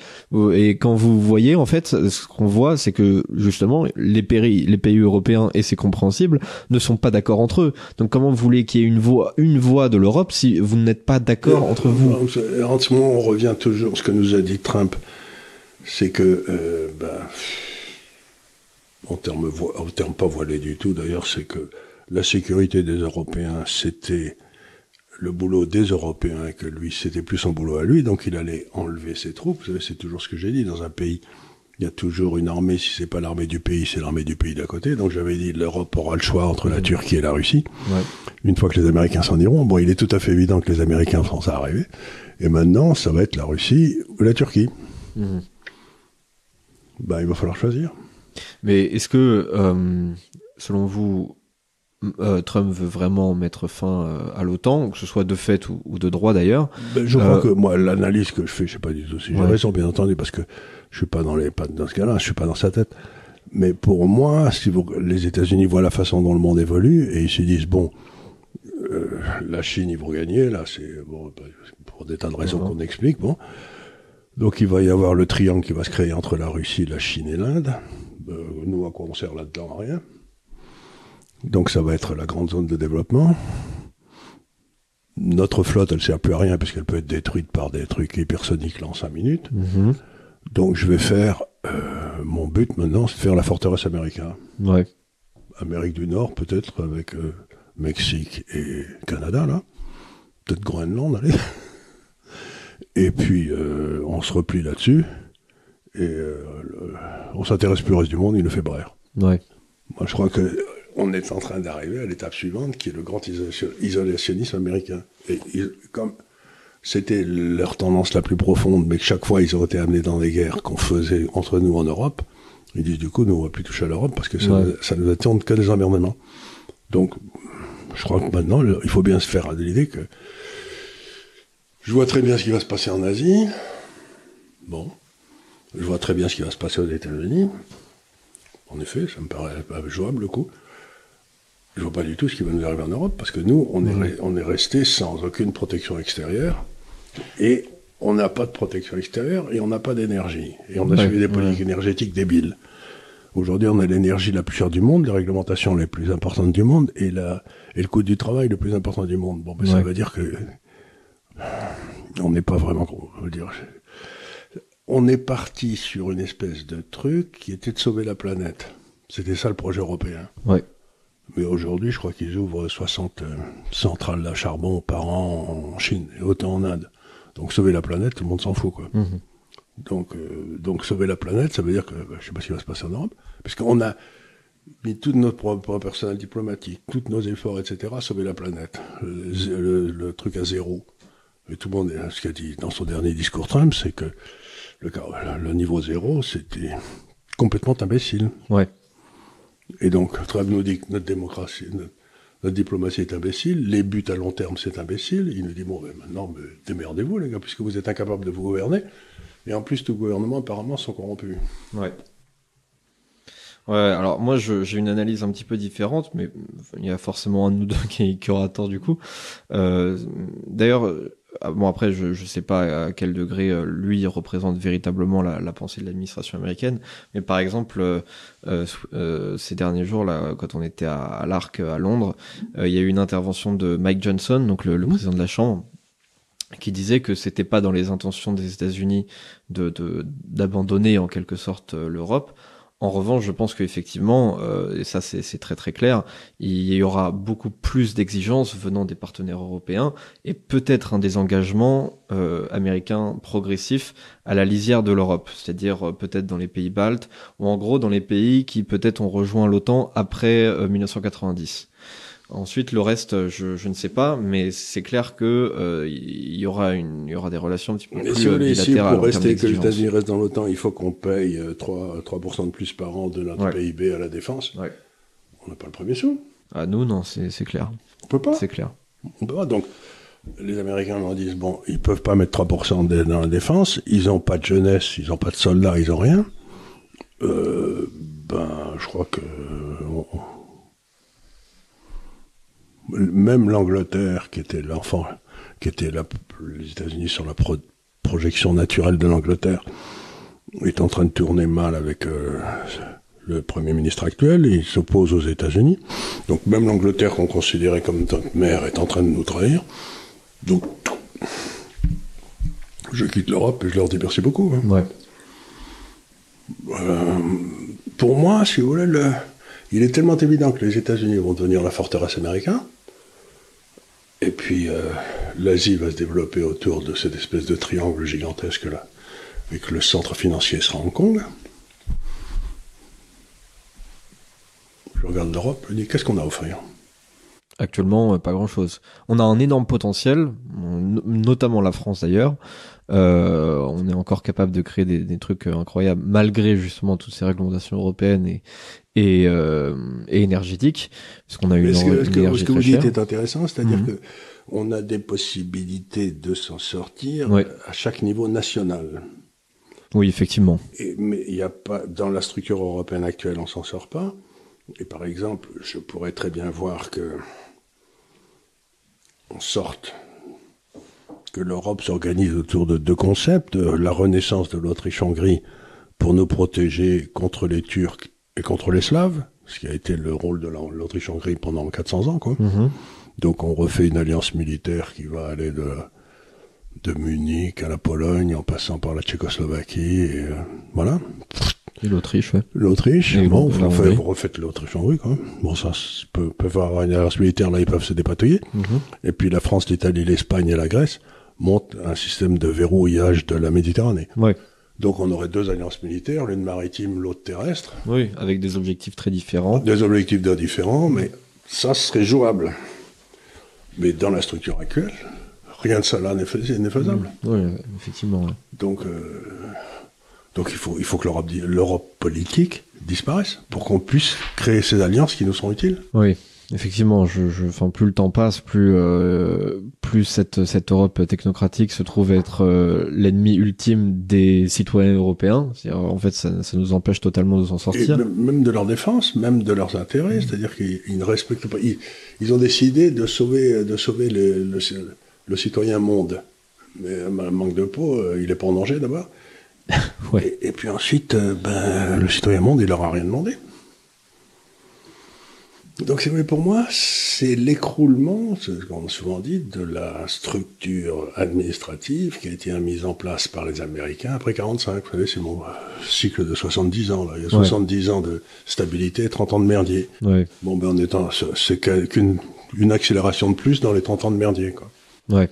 et quand vous voyez, en fait, ce qu'on voit, c'est que justement, les pays européens, et c'est compréhensible, ne sont pas d'accord entre eux. Donc, comment vous voulez qu'il y ait une voix de l'Europe si vous n'êtes pas d'accord entre vous? En ce moment, on revient toujours. Ce que nous a dit Trump, c'est que en termes pas voilés du tout d'ailleurs, c'est que la sécurité des Européens, c'était le boulot des Européens, et que lui, c'était plus son boulot à lui, donc il allait enlever ses troupes. Vous savez, c'est toujours ce que j'ai dit, dans un pays, il y a toujours une armée, si c'est pas l'armée du pays, c'est l'armée du pays d'à côté. Donc j'avais dit, l'Europe aura le choix entre la Turquie et la Russie. Ouais. Une fois que les Américains s'en iront, bon, il est tout à fait évident que les Américains feront ça arriver. Et maintenant, ça va être la Russie ou la Turquie. Il va falloir choisir. Mais est-ce que, selon vous, Trump veut vraiment mettre fin à l'OTAN, que ce soit de fait ou de droit d'ailleurs? Je crois que moi, l'analyse que je fais, je sais pas du tout si j'ai raison, bien entendu, parce que je suis pas dans ce cas-là, je suis pas dans sa tête. Mais pour moi, si les États-Unis voient la façon dont le monde évolue et ils se disent bon, la Chine ils vont gagner, là c'est bon pour des tas de raisons qu'on explique, bon. Donc il va y avoir le triangle qui va se créer entre la Russie, la Chine et l'Inde. Nous, à quoi on sert là-dedans? À rien. Donc ça va être la grande zone de développement. Notre flotte, elle sert plus à rien puisqu'elle peut être détruite par des trucs hypersoniques là en 5 minutes. Donc je vais faire mon but maintenant, c'est de faire la forteresse américaine. Ouais. Amérique du Nord, peut-être, avec Mexique et Canada, là. Peut-être Groenland, allez. Et puis, on se replie là-dessus, et on s'intéresse plus au reste du monde, il le fait brère. Ouais. Moi, je crois que on est en train d'arriver à l'étape suivante, qui est le grand isolationnisme américain. Et comme c'était leur tendance la plus profonde, mais que chaque fois ils auraient été amenés dans des guerres qu'on faisait entre nous en Europe, ils disent du coup, nous on va plus toucher à l'Europe parce que ça nous attend que des emmerdements. Donc, je crois que maintenant, il faut bien se faire de l'idée que je vois très bien ce qui va se passer en Asie. Bon. Je vois très bien ce qui va se passer aux États-Unis. En effet, ça me paraît jouable le coup. Je vois pas du tout ce qui va nous arriver en Europe, parce que nous, on est resté sans aucune protection extérieure, et on n'a pas de protection extérieure, et on n'a pas d'énergie. Et on a suivi des politiques énergétiques débiles. Aujourd'hui, on a l'énergie la plus chère du monde, les réglementations les plus importantes du monde, et le coût du travail le plus important du monde. Bon, ben ça veut dire que on n'est pas vraiment, je veux dire, on est parti sur une espèce de truc qui était de sauver la planète. C'était ça le projet européen. Ouais. Mais aujourd'hui, je crois qu'ils ouvrent 60 centrales à charbon par an en Chine et autant en Inde. Donc sauver la planète, tout le monde s'en fout, quoi. Donc sauver la planète, ça veut dire que je sais pas ce qui va se passer en Europe, parce qu'on a mis tout notre propre personnel diplomatique, tous nos efforts, etc., à sauver la planète. Le truc à zéro. Et tout le monde, ce qu'a dit dans son dernier discours Trump, c'est que le niveau zéro, c'était complètement imbécile. Ouais. Et donc, Trump nous dit que notre démocratie, notre diplomatie est imbécile, les buts à long terme, c'est imbécile. Il nous dit, bon, ben maintenant, démerdez-vous, les gars, puisque vous êtes incapables de vous gouverner. Et en plus, tous les gouvernements, apparemment, sont corrompus. Ouais. Ouais, alors moi, j'ai une analyse un petit peu différente, mais il y a forcément un de nous deux qui aura tort, du coup. D'ailleurs, bon, après, je sais pas à quel degré lui représente véritablement la pensée de l'administration américaine, mais par exemple, ces derniers jours, là, quand on était à l'Arc à Londres, il y a eu une intervention de Mike Johnson, donc le président de la Chambre, qui disait que c'était pas dans les intentions des États-Unis d'abandonner en quelque sorte l'Europe. En revanche, je pense qu'effectivement, et ça c'est très très clair, il y aura beaucoup plus d'exigences venant des partenaires européens et peut-être un désengagement américain progressif à la lisière de l'Europe, c'est-à-dire peut-être dans les pays baltes ou en gros dans les pays qui peut-être ont rejoint l'OTAN après 1990. Ensuite, le reste, je ne sais pas, mais c'est clair que il y aura des relations un petit peu plus bilatérales. Pour rester, que les États-Unis restent dans l'OTAN, il faut qu'on paye 3% de plus par an de notre PIB à la défense. Ouais. On n'a pas le premier sou. Ah, nous, non, c'est clair. On peut pas. C'est clair. On peut pas. Donc, les Américains nous disent, bon, ils peuvent pas mettre 3% dans la défense, ils ont pas de jeunesse, ils ont pas de soldats, ils ont rien. Je crois que même l'Angleterre, qui était les États-Unis sur la projection naturelle de l'Angleterre, est en train de tourner mal avec le Premier ministre actuel, il s'oppose aux États-Unis. Donc même l'Angleterre, qu'on considérait comme notre mère, est en train de nous trahir. Donc, je quitte l'Europe et je leur dis merci beaucoup. Hein. Ouais. Pour moi, si vous voulez, il est tellement évident que les États-Unis vont devenir la forteresse américaine, et puis l'Asie va se développer autour de cette espèce de triangle gigantesque là, et que le centre financier sera Hong Kong. Je regarde l'Europe, je dis qu'est-ce qu'on a à offrir ? Actuellement, pas grand-chose. On a un énorme potentiel, notamment la France d'ailleurs. On est encore capable de créer des trucs incroyables, malgré justement toutes ces réglementations européennes et énergétiques, parce qu'on a une énergie très chère. Ce que vous dites est intéressant, c'est-à-dire que on a des possibilités de s'en sortir à chaque niveau national. Oui, effectivement. Mais il n'y a pas, dans la structure européenne actuelle, on s'en sort pas. Et par exemple, je pourrais très bien voir que l'Europe s'organise autour de deux concepts, la renaissance de l'Autriche-Hongrie pour nous protéger contre les Turcs et contre les Slaves, ce qui a été le rôle de l'Autriche-Hongrie pendant 400 ans, quoi. Mm-hmm. Donc on refait une alliance militaire qui va aller de Munich à la Pologne, en passant par la Tchécoslovaquie, et voilà. Et l'Autriche, ouais. L'Autriche, Et bon, la Hongrie. vous refaites l'Autriche en Hongrie quand même. Bon, ça peut avoir une alliance militaire, là ils peuvent se dépatouiller. Et puis la France, l'Italie, l'Espagne et la Grèce montent un système de verrouillage de la Méditerranée. Ouais. Donc on aurait 2 alliances militaires, l'une maritime, l'autre terrestre. Oui, avec des objectifs très différents. Des objectifs différents, mais ça serait jouable. Mais dans la structure actuelle, rien de ça là n'est faisable. Oui, effectivement. Ouais. Donc il faut que l'Europe politique disparaisse pour qu'on puisse créer ces alliances qui nous sont utiles. Oui, effectivement. Enfin, plus le temps passe, plus cette Europe technocratique se trouve être l'ennemi ultime des citoyens européens. C'est-à-dire, en fait, ça nous empêche totalement de s'en sortir. Et même de leur défense, même de leurs intérêts, c'est-à-dire qu'ils ne respectent pas. Ils ont décidé de sauver le citoyen monde. Mais manque de peau, il est pas en danger d'abord. Ouais. Et puis ensuite, le citoyen monde, il leur a rien demandé. Donc pour moi, c'est l'écroulement, c'est ce qu'on a souvent dit, de la structure administrative qui a été mise en place par les Américains après 45. Vous savez, c'est mon cycle de 70 ans. Là. Il y a 70 ans de stabilité, 30 ans de merdier. Ouais. Bon, c'est qu'une accélération de plus dans les 30 ans de merdier, quoi. Ouais,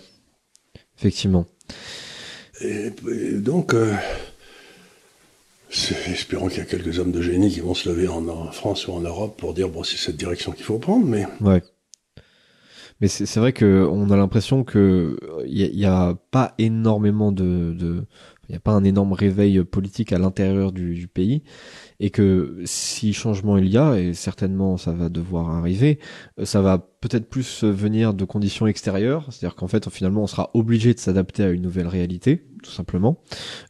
effectivement. Et donc, espérons qu'il y a quelques hommes de génie qui vont se lever en France ou en Europe pour dire, bon, c'est cette direction qu'il faut prendre, mais... Ouais. Mais c'est vrai que on a l'impression que y a pas énormément il y a pas un énorme réveil politique à l'intérieur du pays, et que si changement il y a, et certainement ça va devoir arriver, ça va peut-être plus venir de conditions extérieures, c'est-à-dire qu'en fait finalement on sera obligé de s'adapter à une nouvelle réalité, tout simplement,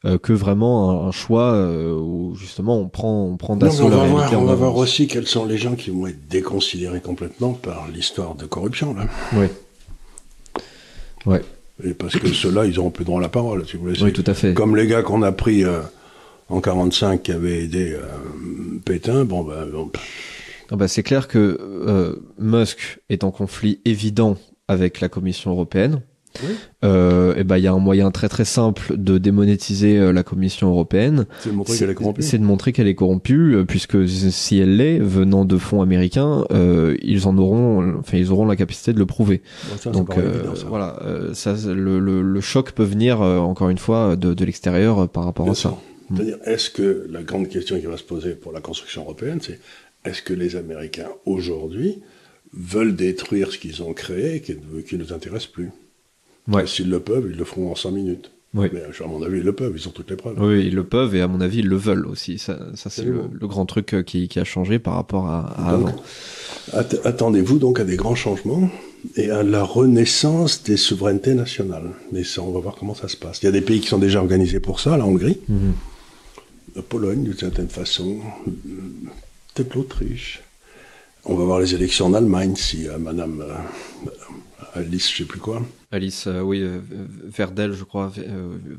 que vraiment un choix où justement on prend d'assaut la réalité. On va voir aussi quels sont les gens qui vont être déconsidérés complètement par l'histoire de corruption, là. Oui. Ouais. Et parce que ceux-là, ils auront plus droit à la parole, si vous voulez. Oui, tout à fait. Comme les gars qu'on a pris en 45 qui avaient aidé Pétain, c'est clair que Musk est en conflit évident avec la Commission européenne. Oui. Il y a un moyen très très simple de démonétiser la Commission européenne. C'est de montrer qu'elle est corrompue. C'est de montrer qu'elle est corrompue, puisque si elle l'est, venant de fonds américains, ils auront la capacité de le prouver. Donc voilà, le choc peut venir encore une fois de l'extérieur par rapport à ça. C'est-à-dire, est-ce que la grande question qui va se poser pour la construction européenne, c'est est-ce que les Américains aujourd'hui veulent détruire ce qu'ils ont créé et qui ne nous intéresse plus? Ouais. S'ils le peuvent, ils le feront en 5 minutes. Oui. Mais à mon avis, ils le peuvent, ils ont toutes les preuves. Oui, ils le peuvent, et à mon avis, ils le veulent aussi. Ça c'est le grand truc qui a changé par rapport à avant. Attendez-vous donc à des grands changements et à la renaissance des souverainetés nationales. Mais ça, on va voir comment ça se passe. Il y a des pays qui sont déjà organisés pour ça, la Hongrie, la Pologne, d'une certaine façon, peut-être l'Autriche. On va voir les élections en Allemagne, si Madame Alice, je sais plus quoi. Alice, Verdel, je crois.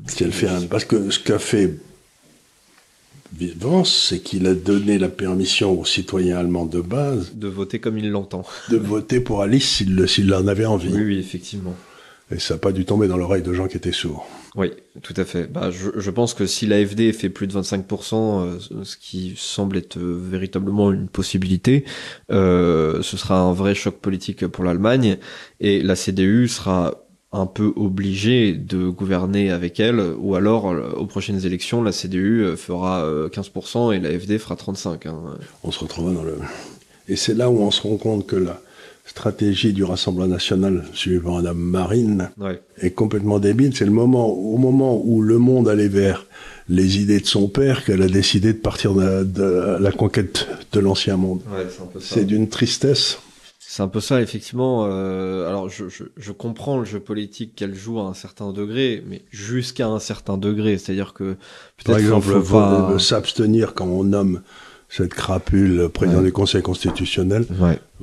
Si elle fait parce que ce qu'a fait Vance, c'est qu'il a donné la permission aux citoyens allemands de base de voter comme il l'entend. De voter pour Alice s'il en avait envie. Oui, effectivement. Et ça n'a pas dû tomber dans l'oreille de gens qui étaient sourds. Oui, tout à fait. Je pense que si l'AfD fait plus de 25%, ce qui semble être véritablement une possibilité, ce sera un vrai choc politique pour l'Allemagne, et la CDU sera un peu obligée de gouverner avec elle, ou alors aux prochaines élections, la CDU fera 15% et l'AfD fera 35%. On se retrouvera dans le... Et c'est là où on se rend compte que la stratégie du Rassemblement national suivie par Mme Marine est complètement débile. C'est au moment où le monde allait vers les idées de son père qu'elle a décidé de partir de la conquête de l'ancien monde. Ouais, c'est un peu ça. C'est d'une tristesse. C'est un peu ça, effectivement. Alors, je comprends le jeu politique qu'elle joue à un certain degré, mais jusqu'à un certain degré. C'est-à-dire que peut-être par exemple, faut s'abstenir quand on nomme cette crapule président du Conseil constitutionnel,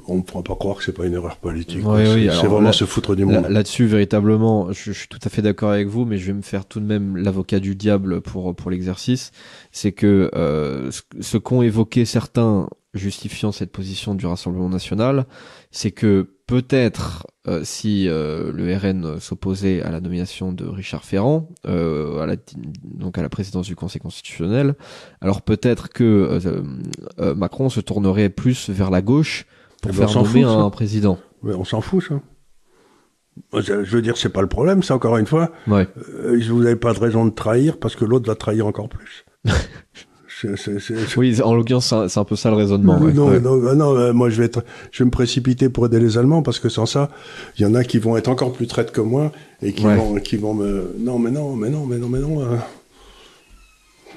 on ne pourra pas croire que c'est pas une erreur politique. C'est vraiment se foutre du monde. Là-dessus, véritablement, je suis tout à fait d'accord avec vous, mais je vais me faire tout de même l'avocat du diable pour l'exercice. C'est que ce qu'ont évoqué certains justifiant cette position du Rassemblement national, c'est que peut-être si le RN s'opposait à la nomination de Richard Ferrand, donc à la présidence du Conseil constitutionnel, alors peut-être que Macron se tournerait plus vers la gauche pour faire nommer un président. Mais on s'en fout, ça. Je veux dire, c'est pas le problème, ça, encore une fois. Ouais. Vous n'avez pas de raison de trahir parce que l'autre va trahir encore plus. Oui, en l'occurrence, c'est un peu ça le raisonnement. Non, ouais. non, moi je vais me précipiter pour aider les Allemands parce que sans ça, il y en a qui vont être encore plus traites que moi et qui vont me non,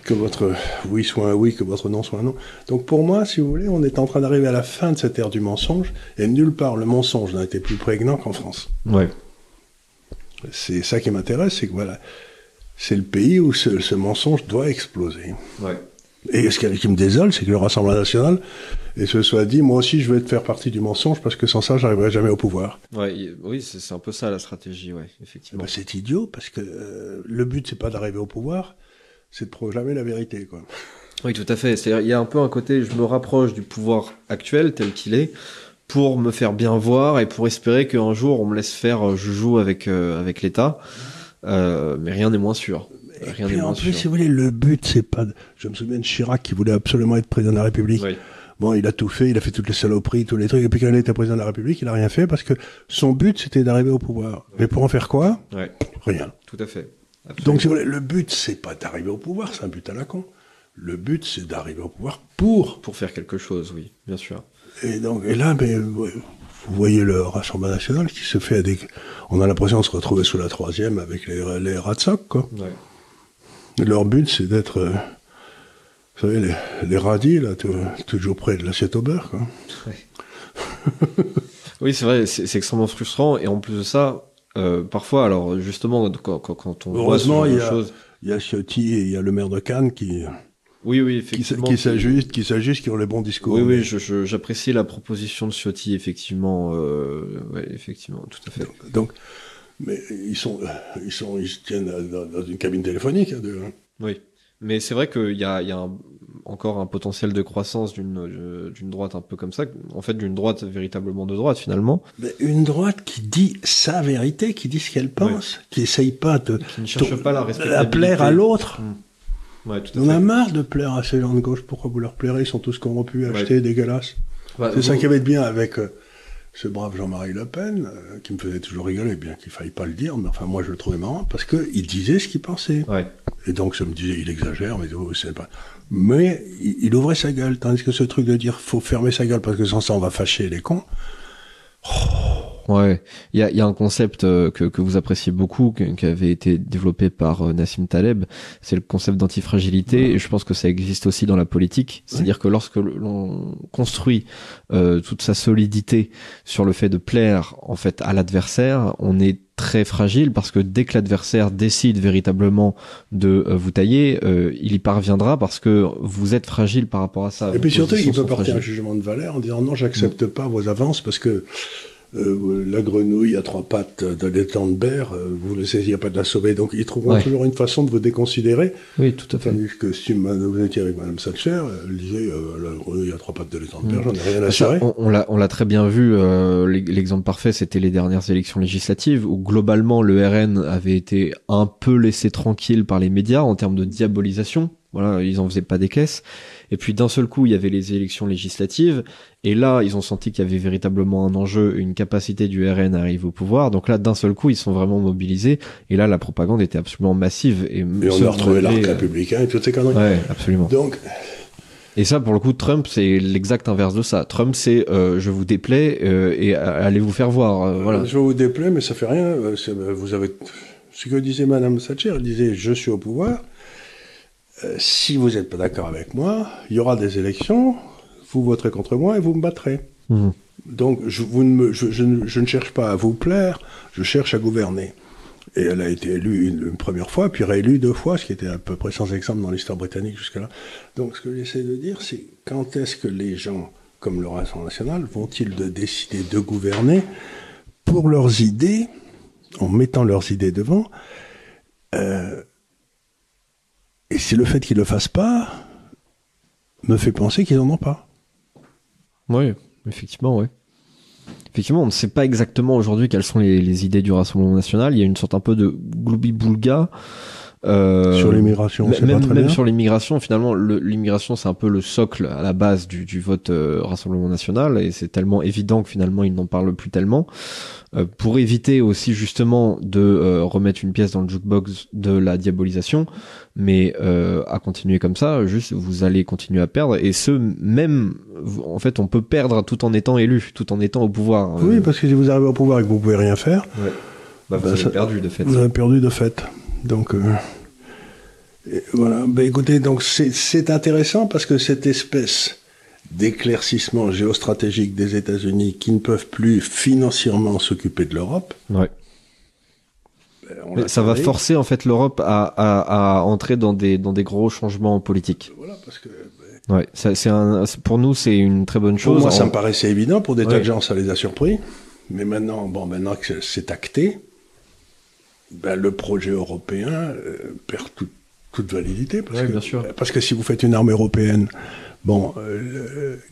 que votre oui soit un oui, que votre non soit un non. Donc pour moi, si vous voulez, on est en train d'arriver à la fin de cette ère du mensonge et nulle part le mensonge n'a été plus prégnant qu'en France. Ouais. C'est ça qui m'intéresse, c'est que voilà, c'est le pays où ce mensonge doit exploser. Ouais. Et ce qui me désole, c'est que le Rassemblement national se soit dit, moi aussi, je veux faire partie du mensonge parce que sans ça, j'arriverai jamais au pouvoir. Ouais, oui, c'est un peu ça la stratégie, ouais, effectivement. Ben, c'est idiot parce que le but, c'est pas d'arriver au pouvoir, c'est de proclamer la vérité, quoi. Oui, tout à fait. C'est-à-dire, il y a un peu un côté, je me rapproche du pouvoir actuel tel qu'il est pour me faire bien voir et pour espérer qu'un jour on me laisse faire joujou avec l'État. Mais rien n'est moins sûr. Rien n'est moins sûr. Si vous voulez, le but, c'est pas... Je me souviens de Chirac qui voulait absolument être président de la République. Oui. Bon, il a tout fait, il a fait toutes les saloperies, tous les trucs, et puis quand il était président de la République, il a rien fait parce que son but, c'était d'arriver au pouvoir. Mais pour en faire quoi? Ouais. Rien. Tout à fait. Absolument. Donc, si vous voulez, le but, c'est pas d'arriver au pouvoir, c'est un but à la con. Le but, c'est d'arriver au pouvoir pour faire quelque chose, oui, bien sûr. Et donc, et là, mais, vous voyez le Rassemblement national qui se fait on a l'impression de se retrouver sous la troisième avec les rats de soc, quoi. Ouais. Leur but, c'est d'être, vous savez, les radis, là, toujours près de l'assiette au beurre, quoi. Ouais. Oui, c'est vrai, c'est extrêmement frustrant, et en plus de ça, parfois, alors, justement, quand on voit ce genre de choses... il y a Ciotti et il y a le maire de Cannes qui effectivement. Qui s'ajustent, qui ont les bons discours. Oui, j'apprécie la proposition de Ciotti, effectivement, ouais, effectivement, tout à fait. Donc, mais ils se tiennent dans une cabine téléphonique, hein, Oui. Mais c'est vrai qu'il y a encore un potentiel de croissance d'une droite un peu comme ça, en fait, d'une droite véritablement de droite, finalement. Mais une droite qui dit sa vérité, qui dit ce qu'elle pense, qui essaye pas qui ne cherche pas la respectabilité, plaire à l'autre. Ouais, tout à On fait. a marre de plaire à ces gens de gauche. Pourquoi vous leur plairez? Ils sont tous corrompus, achetés, dégueulasses. C'est ça qui va être bien avec ce brave Jean-Marie Le Pen, qui me faisait toujours rigoler, bien qu'il faille pas le dire, mais enfin moi je le trouvais marrant, parce qu'il disait ce qu'il pensait. Ouais. Et donc ça me disait, il exagère, mais c'est pas... Mais il ouvrait sa gueule, tandis que ce truc de dire, faut fermer sa gueule, parce que sans ça on va fâcher les cons... Ouais, il y a un concept que vous appréciez beaucoup, qui avait été développé par Nassim Taleb, c'est le concept d'antifragilité, et je pense que ça existe aussi dans la politique, c'est-à-dire que lorsque l'on construit toute sa solidité sur le fait de plaire en fait à l'adversaire, on est très fragile parce que dès que l'adversaire décide véritablement de vous tailler, il y parviendra parce que vous êtes fragile par rapport à ça. Et puis surtout, il peut porter un jugement de valeur en disant non, j'accepte pas vos avances parce que la grenouille à trois pattes de l'étang de Berre, vous ne saisirez pas de la sauver. Donc ils trouveront toujours une façon de vous déconsidérer. Oui, tout à fait. Tandis que si vous étiez avec Madame Thatcher, elle disait la grenouille à trois pattes de l'étang de Berre, j'en ai rien à cirer. On l'a très bien vu. L'exemple parfait, c'était les dernières élections législatives où globalement le RN avait été un peu laissé tranquille par les médias en termes de diabolisation. Voilà, ils en faisaient pas des caisses. Et puis d'un seul coup, il y avait les élections législatives. Et là, ils ont senti qu'il y avait véritablement un enjeu, une capacité du RN à arriver au pouvoir. Donc là, d'un seul coup, ils sont vraiment mobilisés. Et là, la propagande était absolument massive. Et on a retrouvé l'arc républicain et toutes ces conneries. Ouais, absolument. Donc... Et ça, pour le coup, Trump, c'est l'exact inverse de ça. Trump, c'est je vous déplais et allez vous faire voir. Voilà. Je vous déplais, mais ça fait rien. Vous avez ce que disait Madame Thatcher. Elle disait je suis au pouvoir. Si vous n'êtes pas d'accord avec moi, il y aura des élections, vous voterez contre moi et vous me battrez. Mmh. Donc je ne cherche pas à vous plaire, je cherche à gouverner. Et elle a été élue une première fois, puis réélue 2 fois, ce qui était à peu près sans exemple dans l'histoire britannique jusque-là. Donc ce que j'essaie de dire, c'est quand est-ce que les gens, comme le Rassemblement national, vont-ils décider de gouverner pour leurs idées, en mettant leurs idées devant et c'est le fait qu'ils ne le fassent pas me fait penser qu'ils n'en ont pas. Oui, effectivement, ouais. Effectivement, on ne sait pas exactement aujourd'hui quelles sont les idées du Rassemblement national. Il y a une sorte un peu de gloubi-boulga. Sur l'immigration, c'est pas très même bien. sur l'immigration, finalement, l'immigration, c'est un peu le socle à la base du vote Rassemblement national, et c'est tellement évident que finalement, ils n'en parlent plus tellement. Pour éviter aussi justement de remettre une pièce dans le jukebox de la diabolisation, mais à continuer comme ça, juste vous allez continuer à perdre, et même, en fait, on peut perdre tout en étant élu, tout en étant au pouvoir. Oui, parce que si vous arrivez au pouvoir et que vous pouvez rien faire, ouais. Vous avez perdu de fait. Vous avez perdu de fait. Donc voilà. Écoutez, donc c'est intéressant parce que cette espèce d'éclaircissement géostratégique des États-Unis qui ne peuvent plus financièrement s'occuper de l'Europe. Ouais. Ça va forcer en fait l'Europe à entrer dans des gros changements politiques. Voilà, parce que ouais, pour nous c'est une très bonne chose. Pour moi, ça me paraissait évident. Pour des tas de gens, ça les a surpris. Mais maintenant que c'est acté, le projet européen perd toute validité. Bien sûr. Parce que si vous faites une armée européenne,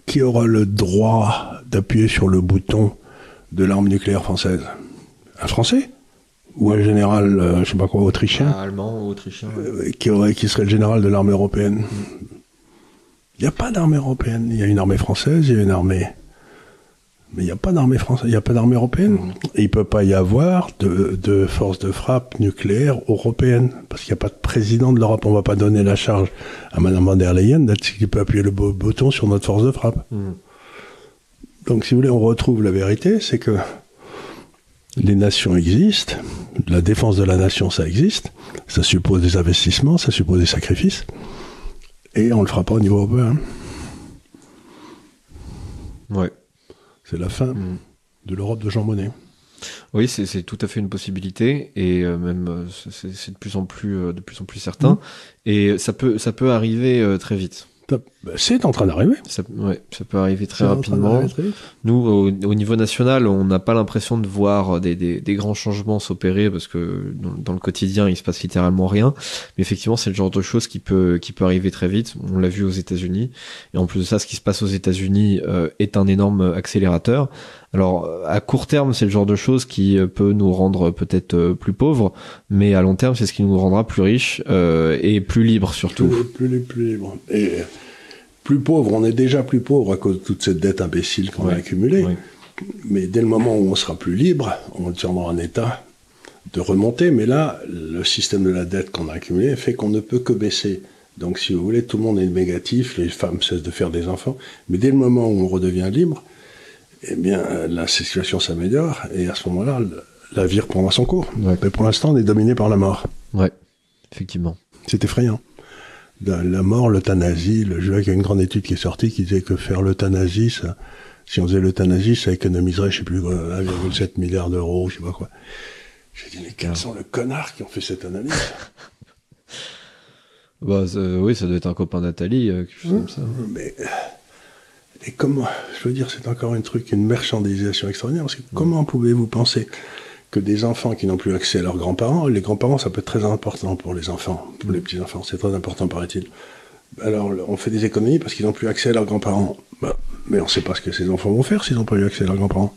qui aura le droit d'appuyer sur le bouton de l'arme nucléaire française? Un Français? Ou un général, je sais pas quoi, autrichien? Allemand ou autrichien. Ouais. Qui serait le général de l'armée européenne? Il n'y a pas d'armée européenne. Il y a une armée française, il y a une armée... Mais il n'y a pas d'armée française, il n'y a pas d'armée européenne. Et il ne peut pas y avoir de force de frappe nucléaire européenne. Parce qu'il n'y a pas de président de l'Europe. On ne va pas donner la charge à Mme von der Leyen d'être qui peut appuyer le bouton sur notre force de frappe. Donc, si vous voulez, on retrouve la vérité, c'est que les nations existent. La défense de la nation, ça existe. Ça suppose des investissements, ça suppose des sacrifices. Et on ne le fera pas au niveau européen. Ouais. C'est la fin de l'Europe de Jean Monnet. Oui, c'est tout à fait une possibilité, et même c'est de plus en plus certain, et ça peut arriver très vite. C'est en train d'arriver. Ça peut arriver très rapidement. Nous, au niveau national, on n'a pas l'impression de voir des grands changements s'opérer, parce que dans le quotidien, il se passe littéralement rien. Mais effectivement, c'est le genre de choses qui peut arriver très vite. On l'a vu aux États-Unis. Et en plus de ça, ce qui se passe aux États-Unis est un énorme accélérateur. Alors, à court terme, c'est le genre de choses qui peut nous rendre peut-être plus pauvres, mais à long terme, c'est ce qui nous rendra plus riches et plus libres surtout. Plus libres. Et plus pauvres, on est déjà plus pauvres à cause de toute cette dette imbécile qu'on a accumulée. Oui. Mais dès le moment où on sera plus libre, on tiendra en état de remonter. Mais là, le système de la dette qu'on a accumulée fait qu'on ne peut que baisser. Donc, si vous voulez, tout le monde est négatif, les femmes cessent de faire des enfants. Mais dès le moment où on redevient libre, eh bien, la situation s'améliore, et à ce moment-là, la vie reprendra son cours. Ouais. Mais pour l'instant, on est dominé par la mort. Ouais, effectivement. C'est effrayant. La mort, l'euthanasie, je vois qu'il y a une grande étude qui est sortie qui disait que faire l'euthanasie, si on faisait l'euthanasie, ça économiserait, je sais plus, 1,7 milliard d'euros, je sais pas quoi. J'ai dit, mais quels sont les connards qui ont fait cette analyse? Oui, ça doit être un copain d'Atali, quelque chose comme ça. Mais... Et comment, je veux dire, c'est encore une marchandisation extraordinaire, parce que comment pouvez-vous penser que des enfants qui n'ont plus accès à leurs grands-parents, les grands-parents, ça peut être très important pour les enfants, pour les petits-enfants, c'est très important, paraît-il. Alors, on fait des économies parce qu'ils n'ont plus accès à leurs grands-parents. Mais on ne sait pas ce que ces enfants vont faire s'ils n'ont pas eu accès à leurs grands-parents.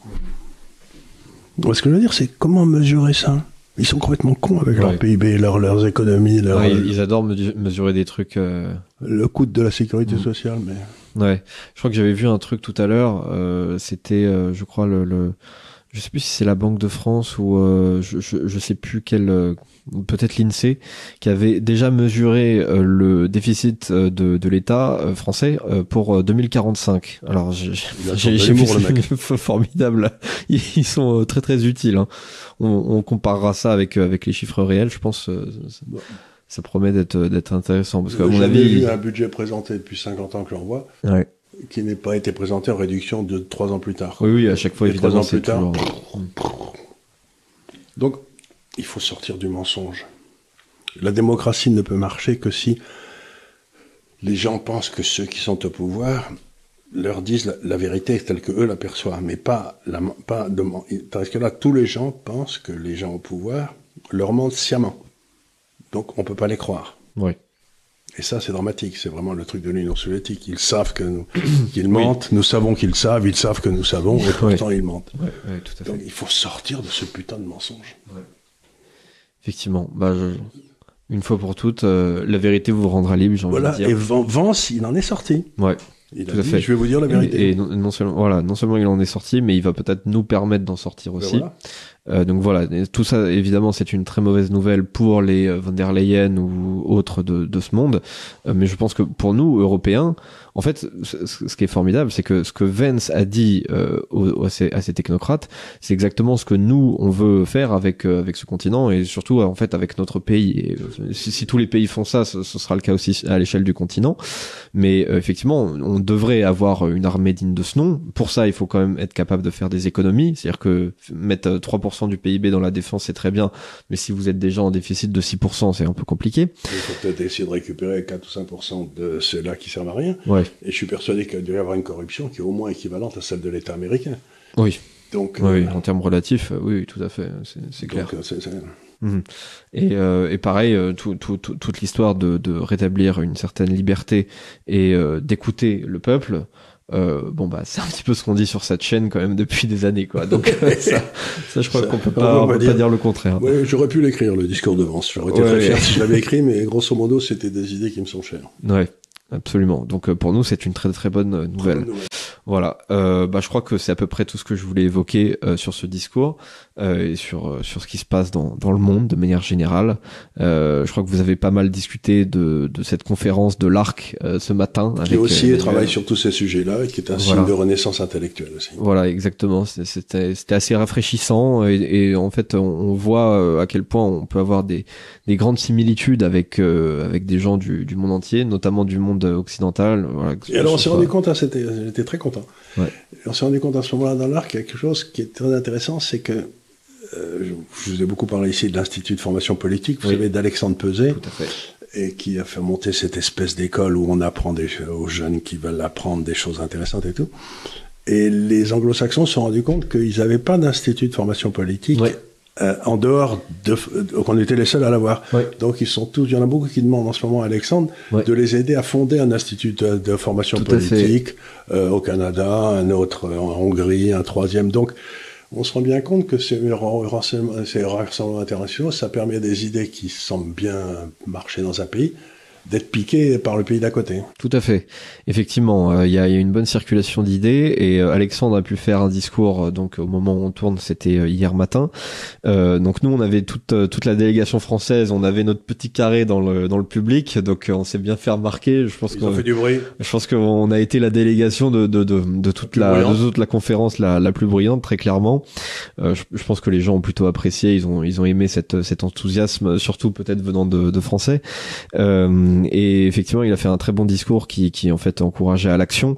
Ce que je veux dire, c'est comment mesurer ça? Ils sont complètement cons avec leur PIB, leurs économies. Ils adorent mesurer des trucs... Le coût de la sécurité sociale, mais... Ouais, je crois que j'avais vu un truc tout à l'heure, c'était, je crois, je sais plus si c'est la Banque de France ou je sais plus peut-être l'INSEE, qui avait déjà mesuré le déficit de l'État français pour 2045. Alors j'ai vu le mec. Formidable. Ils sont très très utiles. Hein. On comparera ça avec les chiffres réels, je pense. Ça promet d'être intéressant, parce qu'à mon avis... J'ai vu un budget présenté depuis 50 ans que j'en vois, qui n'est pas été présenté en réduction de 3 ans plus tard. Oui, à chaque fois, évidemment, 3 ans plus tard. Donc, il faut sortir du mensonge. La démocratie ne peut marcher que si les gens pensent que ceux qui sont au pouvoir leur disent la vérité telle que eux l'aperçoivent, mais parce que là, tous les gens pensent que les gens au pouvoir leur mentent sciemment. Donc, on ne peut pas les croire. Oui. Et ça, c'est dramatique. C'est vraiment le truc de l'Union soviétique. Ils savent qu'ils mentent. Nous savons qu'ils savent. Ils savent que nous savons. Et pourtant, ils mentent. Ouais, tout à fait. Donc, il faut sortir de ce putain de mensonge. Ouais. Effectivement. Une fois pour toutes, la vérité vous rendra libre, j'ai envie de dire. Et Vance, il en est sorti. Ouais. Il a dit, je vais vous dire la vérité. Et non seulement il en est sorti, mais il va peut-être nous permettre d'en sortir aussi. Donc voilà, tout ça évidemment c'est une très mauvaise nouvelle pour les von der Leyen ou autres de ce monde, mais je pense que pour nous Européens, en fait, ce qui est formidable, c'est que ce que Vance a dit à ces technocrates, c'est exactement ce que nous on veut faire avec ce continent et surtout en fait avec notre pays. Et, si tous les pays font ça, ce sera le cas aussi à l'échelle du continent. Mais effectivement, on devrait avoir une armée digne de ce nom. Pour ça, il faut quand même être capable de faire des économies, c'est-à-dire que mettre 3% du PIB dans la défense, c'est très bien, mais si vous êtes déjà en déficit de 6%, c'est un peu compliqué. Il faut peut-être essayer de récupérer 4 ou 5% de ceux-là qui servent à rien. Ouais. Et je suis persuadé qu'il doit y avoir une corruption qui est au moins équivalente à celle de l'État américain. Oui. Donc, oui, en termes relatifs, oui, tout à fait, c'est clair. Et pareil, toute l'histoire de rétablir une certaine liberté et d'écouter le peuple. C'est un petit peu ce qu'on dit sur cette chaîne quand même depuis des années, quoi. Donc ça je crois qu'on peut pas dire le contraire. Oui, j'aurais pu l'écrire, le discours de Vance. J'aurais été très fier si je l'avais écrit, mais grosso modo, c'était des idées qui me sont chères. Ouais, absolument. Donc pour nous, c'est une très très bonne nouvelle. Voilà. Je crois que c'est à peu près tout ce que je voulais évoquer sur ce discours et sur ce qui se passe dans le monde de manière générale. Je crois que vous avez pas mal discuté de cette conférence de l'Arc ce matin. Qui aussi travaille sur tous ces sujets-là et qui est un signe de renaissance intellectuelle aussi. Voilà, exactement. C'était assez rafraîchissant et en fait on voit à quel point on peut avoir des grandes similitudes avec des gens du monde entier, notamment du monde occidental. Voilà, et alors on s'est rendu compte, j'étais très content. Ouais. Et on s'est rendu compte à ce moment-là dans l'Arc, quelque chose qui est très intéressant, c'est que je vous ai beaucoup parlé ici de l'Institut de formation politique, vous savez, d'Alexandre Peset, tout à fait. Et qui a fait monter cette espèce d'école où on apprend aux jeunes qui veulent apprendre des choses intéressantes et tout. Et les anglo-saxons se sont rendus compte qu'ils n'avaient pas d'institut de formation politique. Ouais. En dehors qu'on était les seuls à l'avoir. Ouais. Donc il y en a beaucoup qui demandent en ce moment à Alexandre de les aider à fonder un institut de formation politique au Canada, un autre en Hongrie, un troisième. Donc on se rend bien compte que ces rassemblements internationaux, ça permet à des idées qui semblent bien marcher dans un pays d'être piqué par le pays d'à côté. Tout à fait. Effectivement, il y a une bonne circulation d'idées et Alexandre a pu faire un discours donc au moment où on tourne, c'était hier matin. Donc nous on avait toute la délégation française, on avait notre petit carré dans le public, donc on s'est bien fait remarquer. Je pense qu'on fait du bruit. Je pense qu'on a été la délégation de toute la conférence la plus bruyante, très clairement. Je pense que les gens ont plutôt apprécié, ils ont aimé cet enthousiasme, surtout peut-être venant de Français. Et effectivement, il a fait un très bon discours qui en fait encourageait à l'action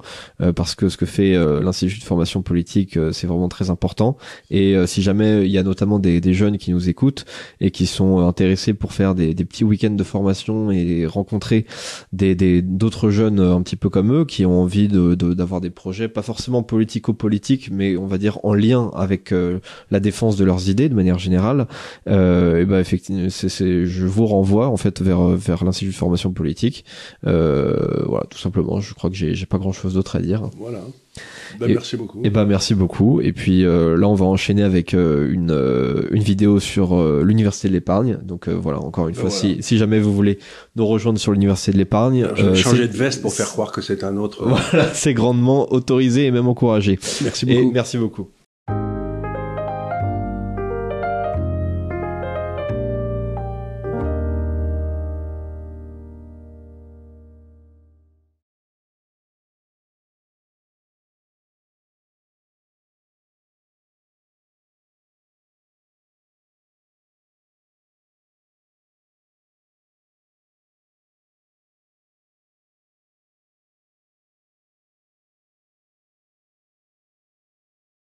parce que ce que fait l'Institut de formation politique, c'est vraiment très important. Et si jamais il y a notamment des jeunes qui nous écoutent et qui sont intéressés pour faire des petits week-ends de formation et rencontrer d'autres jeunes un petit peu comme eux qui ont envie d'avoir des projets pas forcément politico-politiques, mais on va dire en lien avec la défense de leurs idées de manière générale, et effectivement, je vous renvoie en fait vers l'Institut de formation politique. Voilà, tout simplement. Je crois que j'ai pas grand chose d'autre à dire. Voilà. Merci beaucoup. Merci beaucoup. Et puis là, on va enchaîner avec une vidéo sur l'Université de l'Épargne. Donc voilà, encore une fois, voilà. Si jamais vous voulez nous rejoindre sur l'Université de l'Épargne, changer de veste pour faire croire que c'est un autre. Voilà, c'est grandement autorisé et même encouragé. Merci beaucoup. Et merci beaucoup.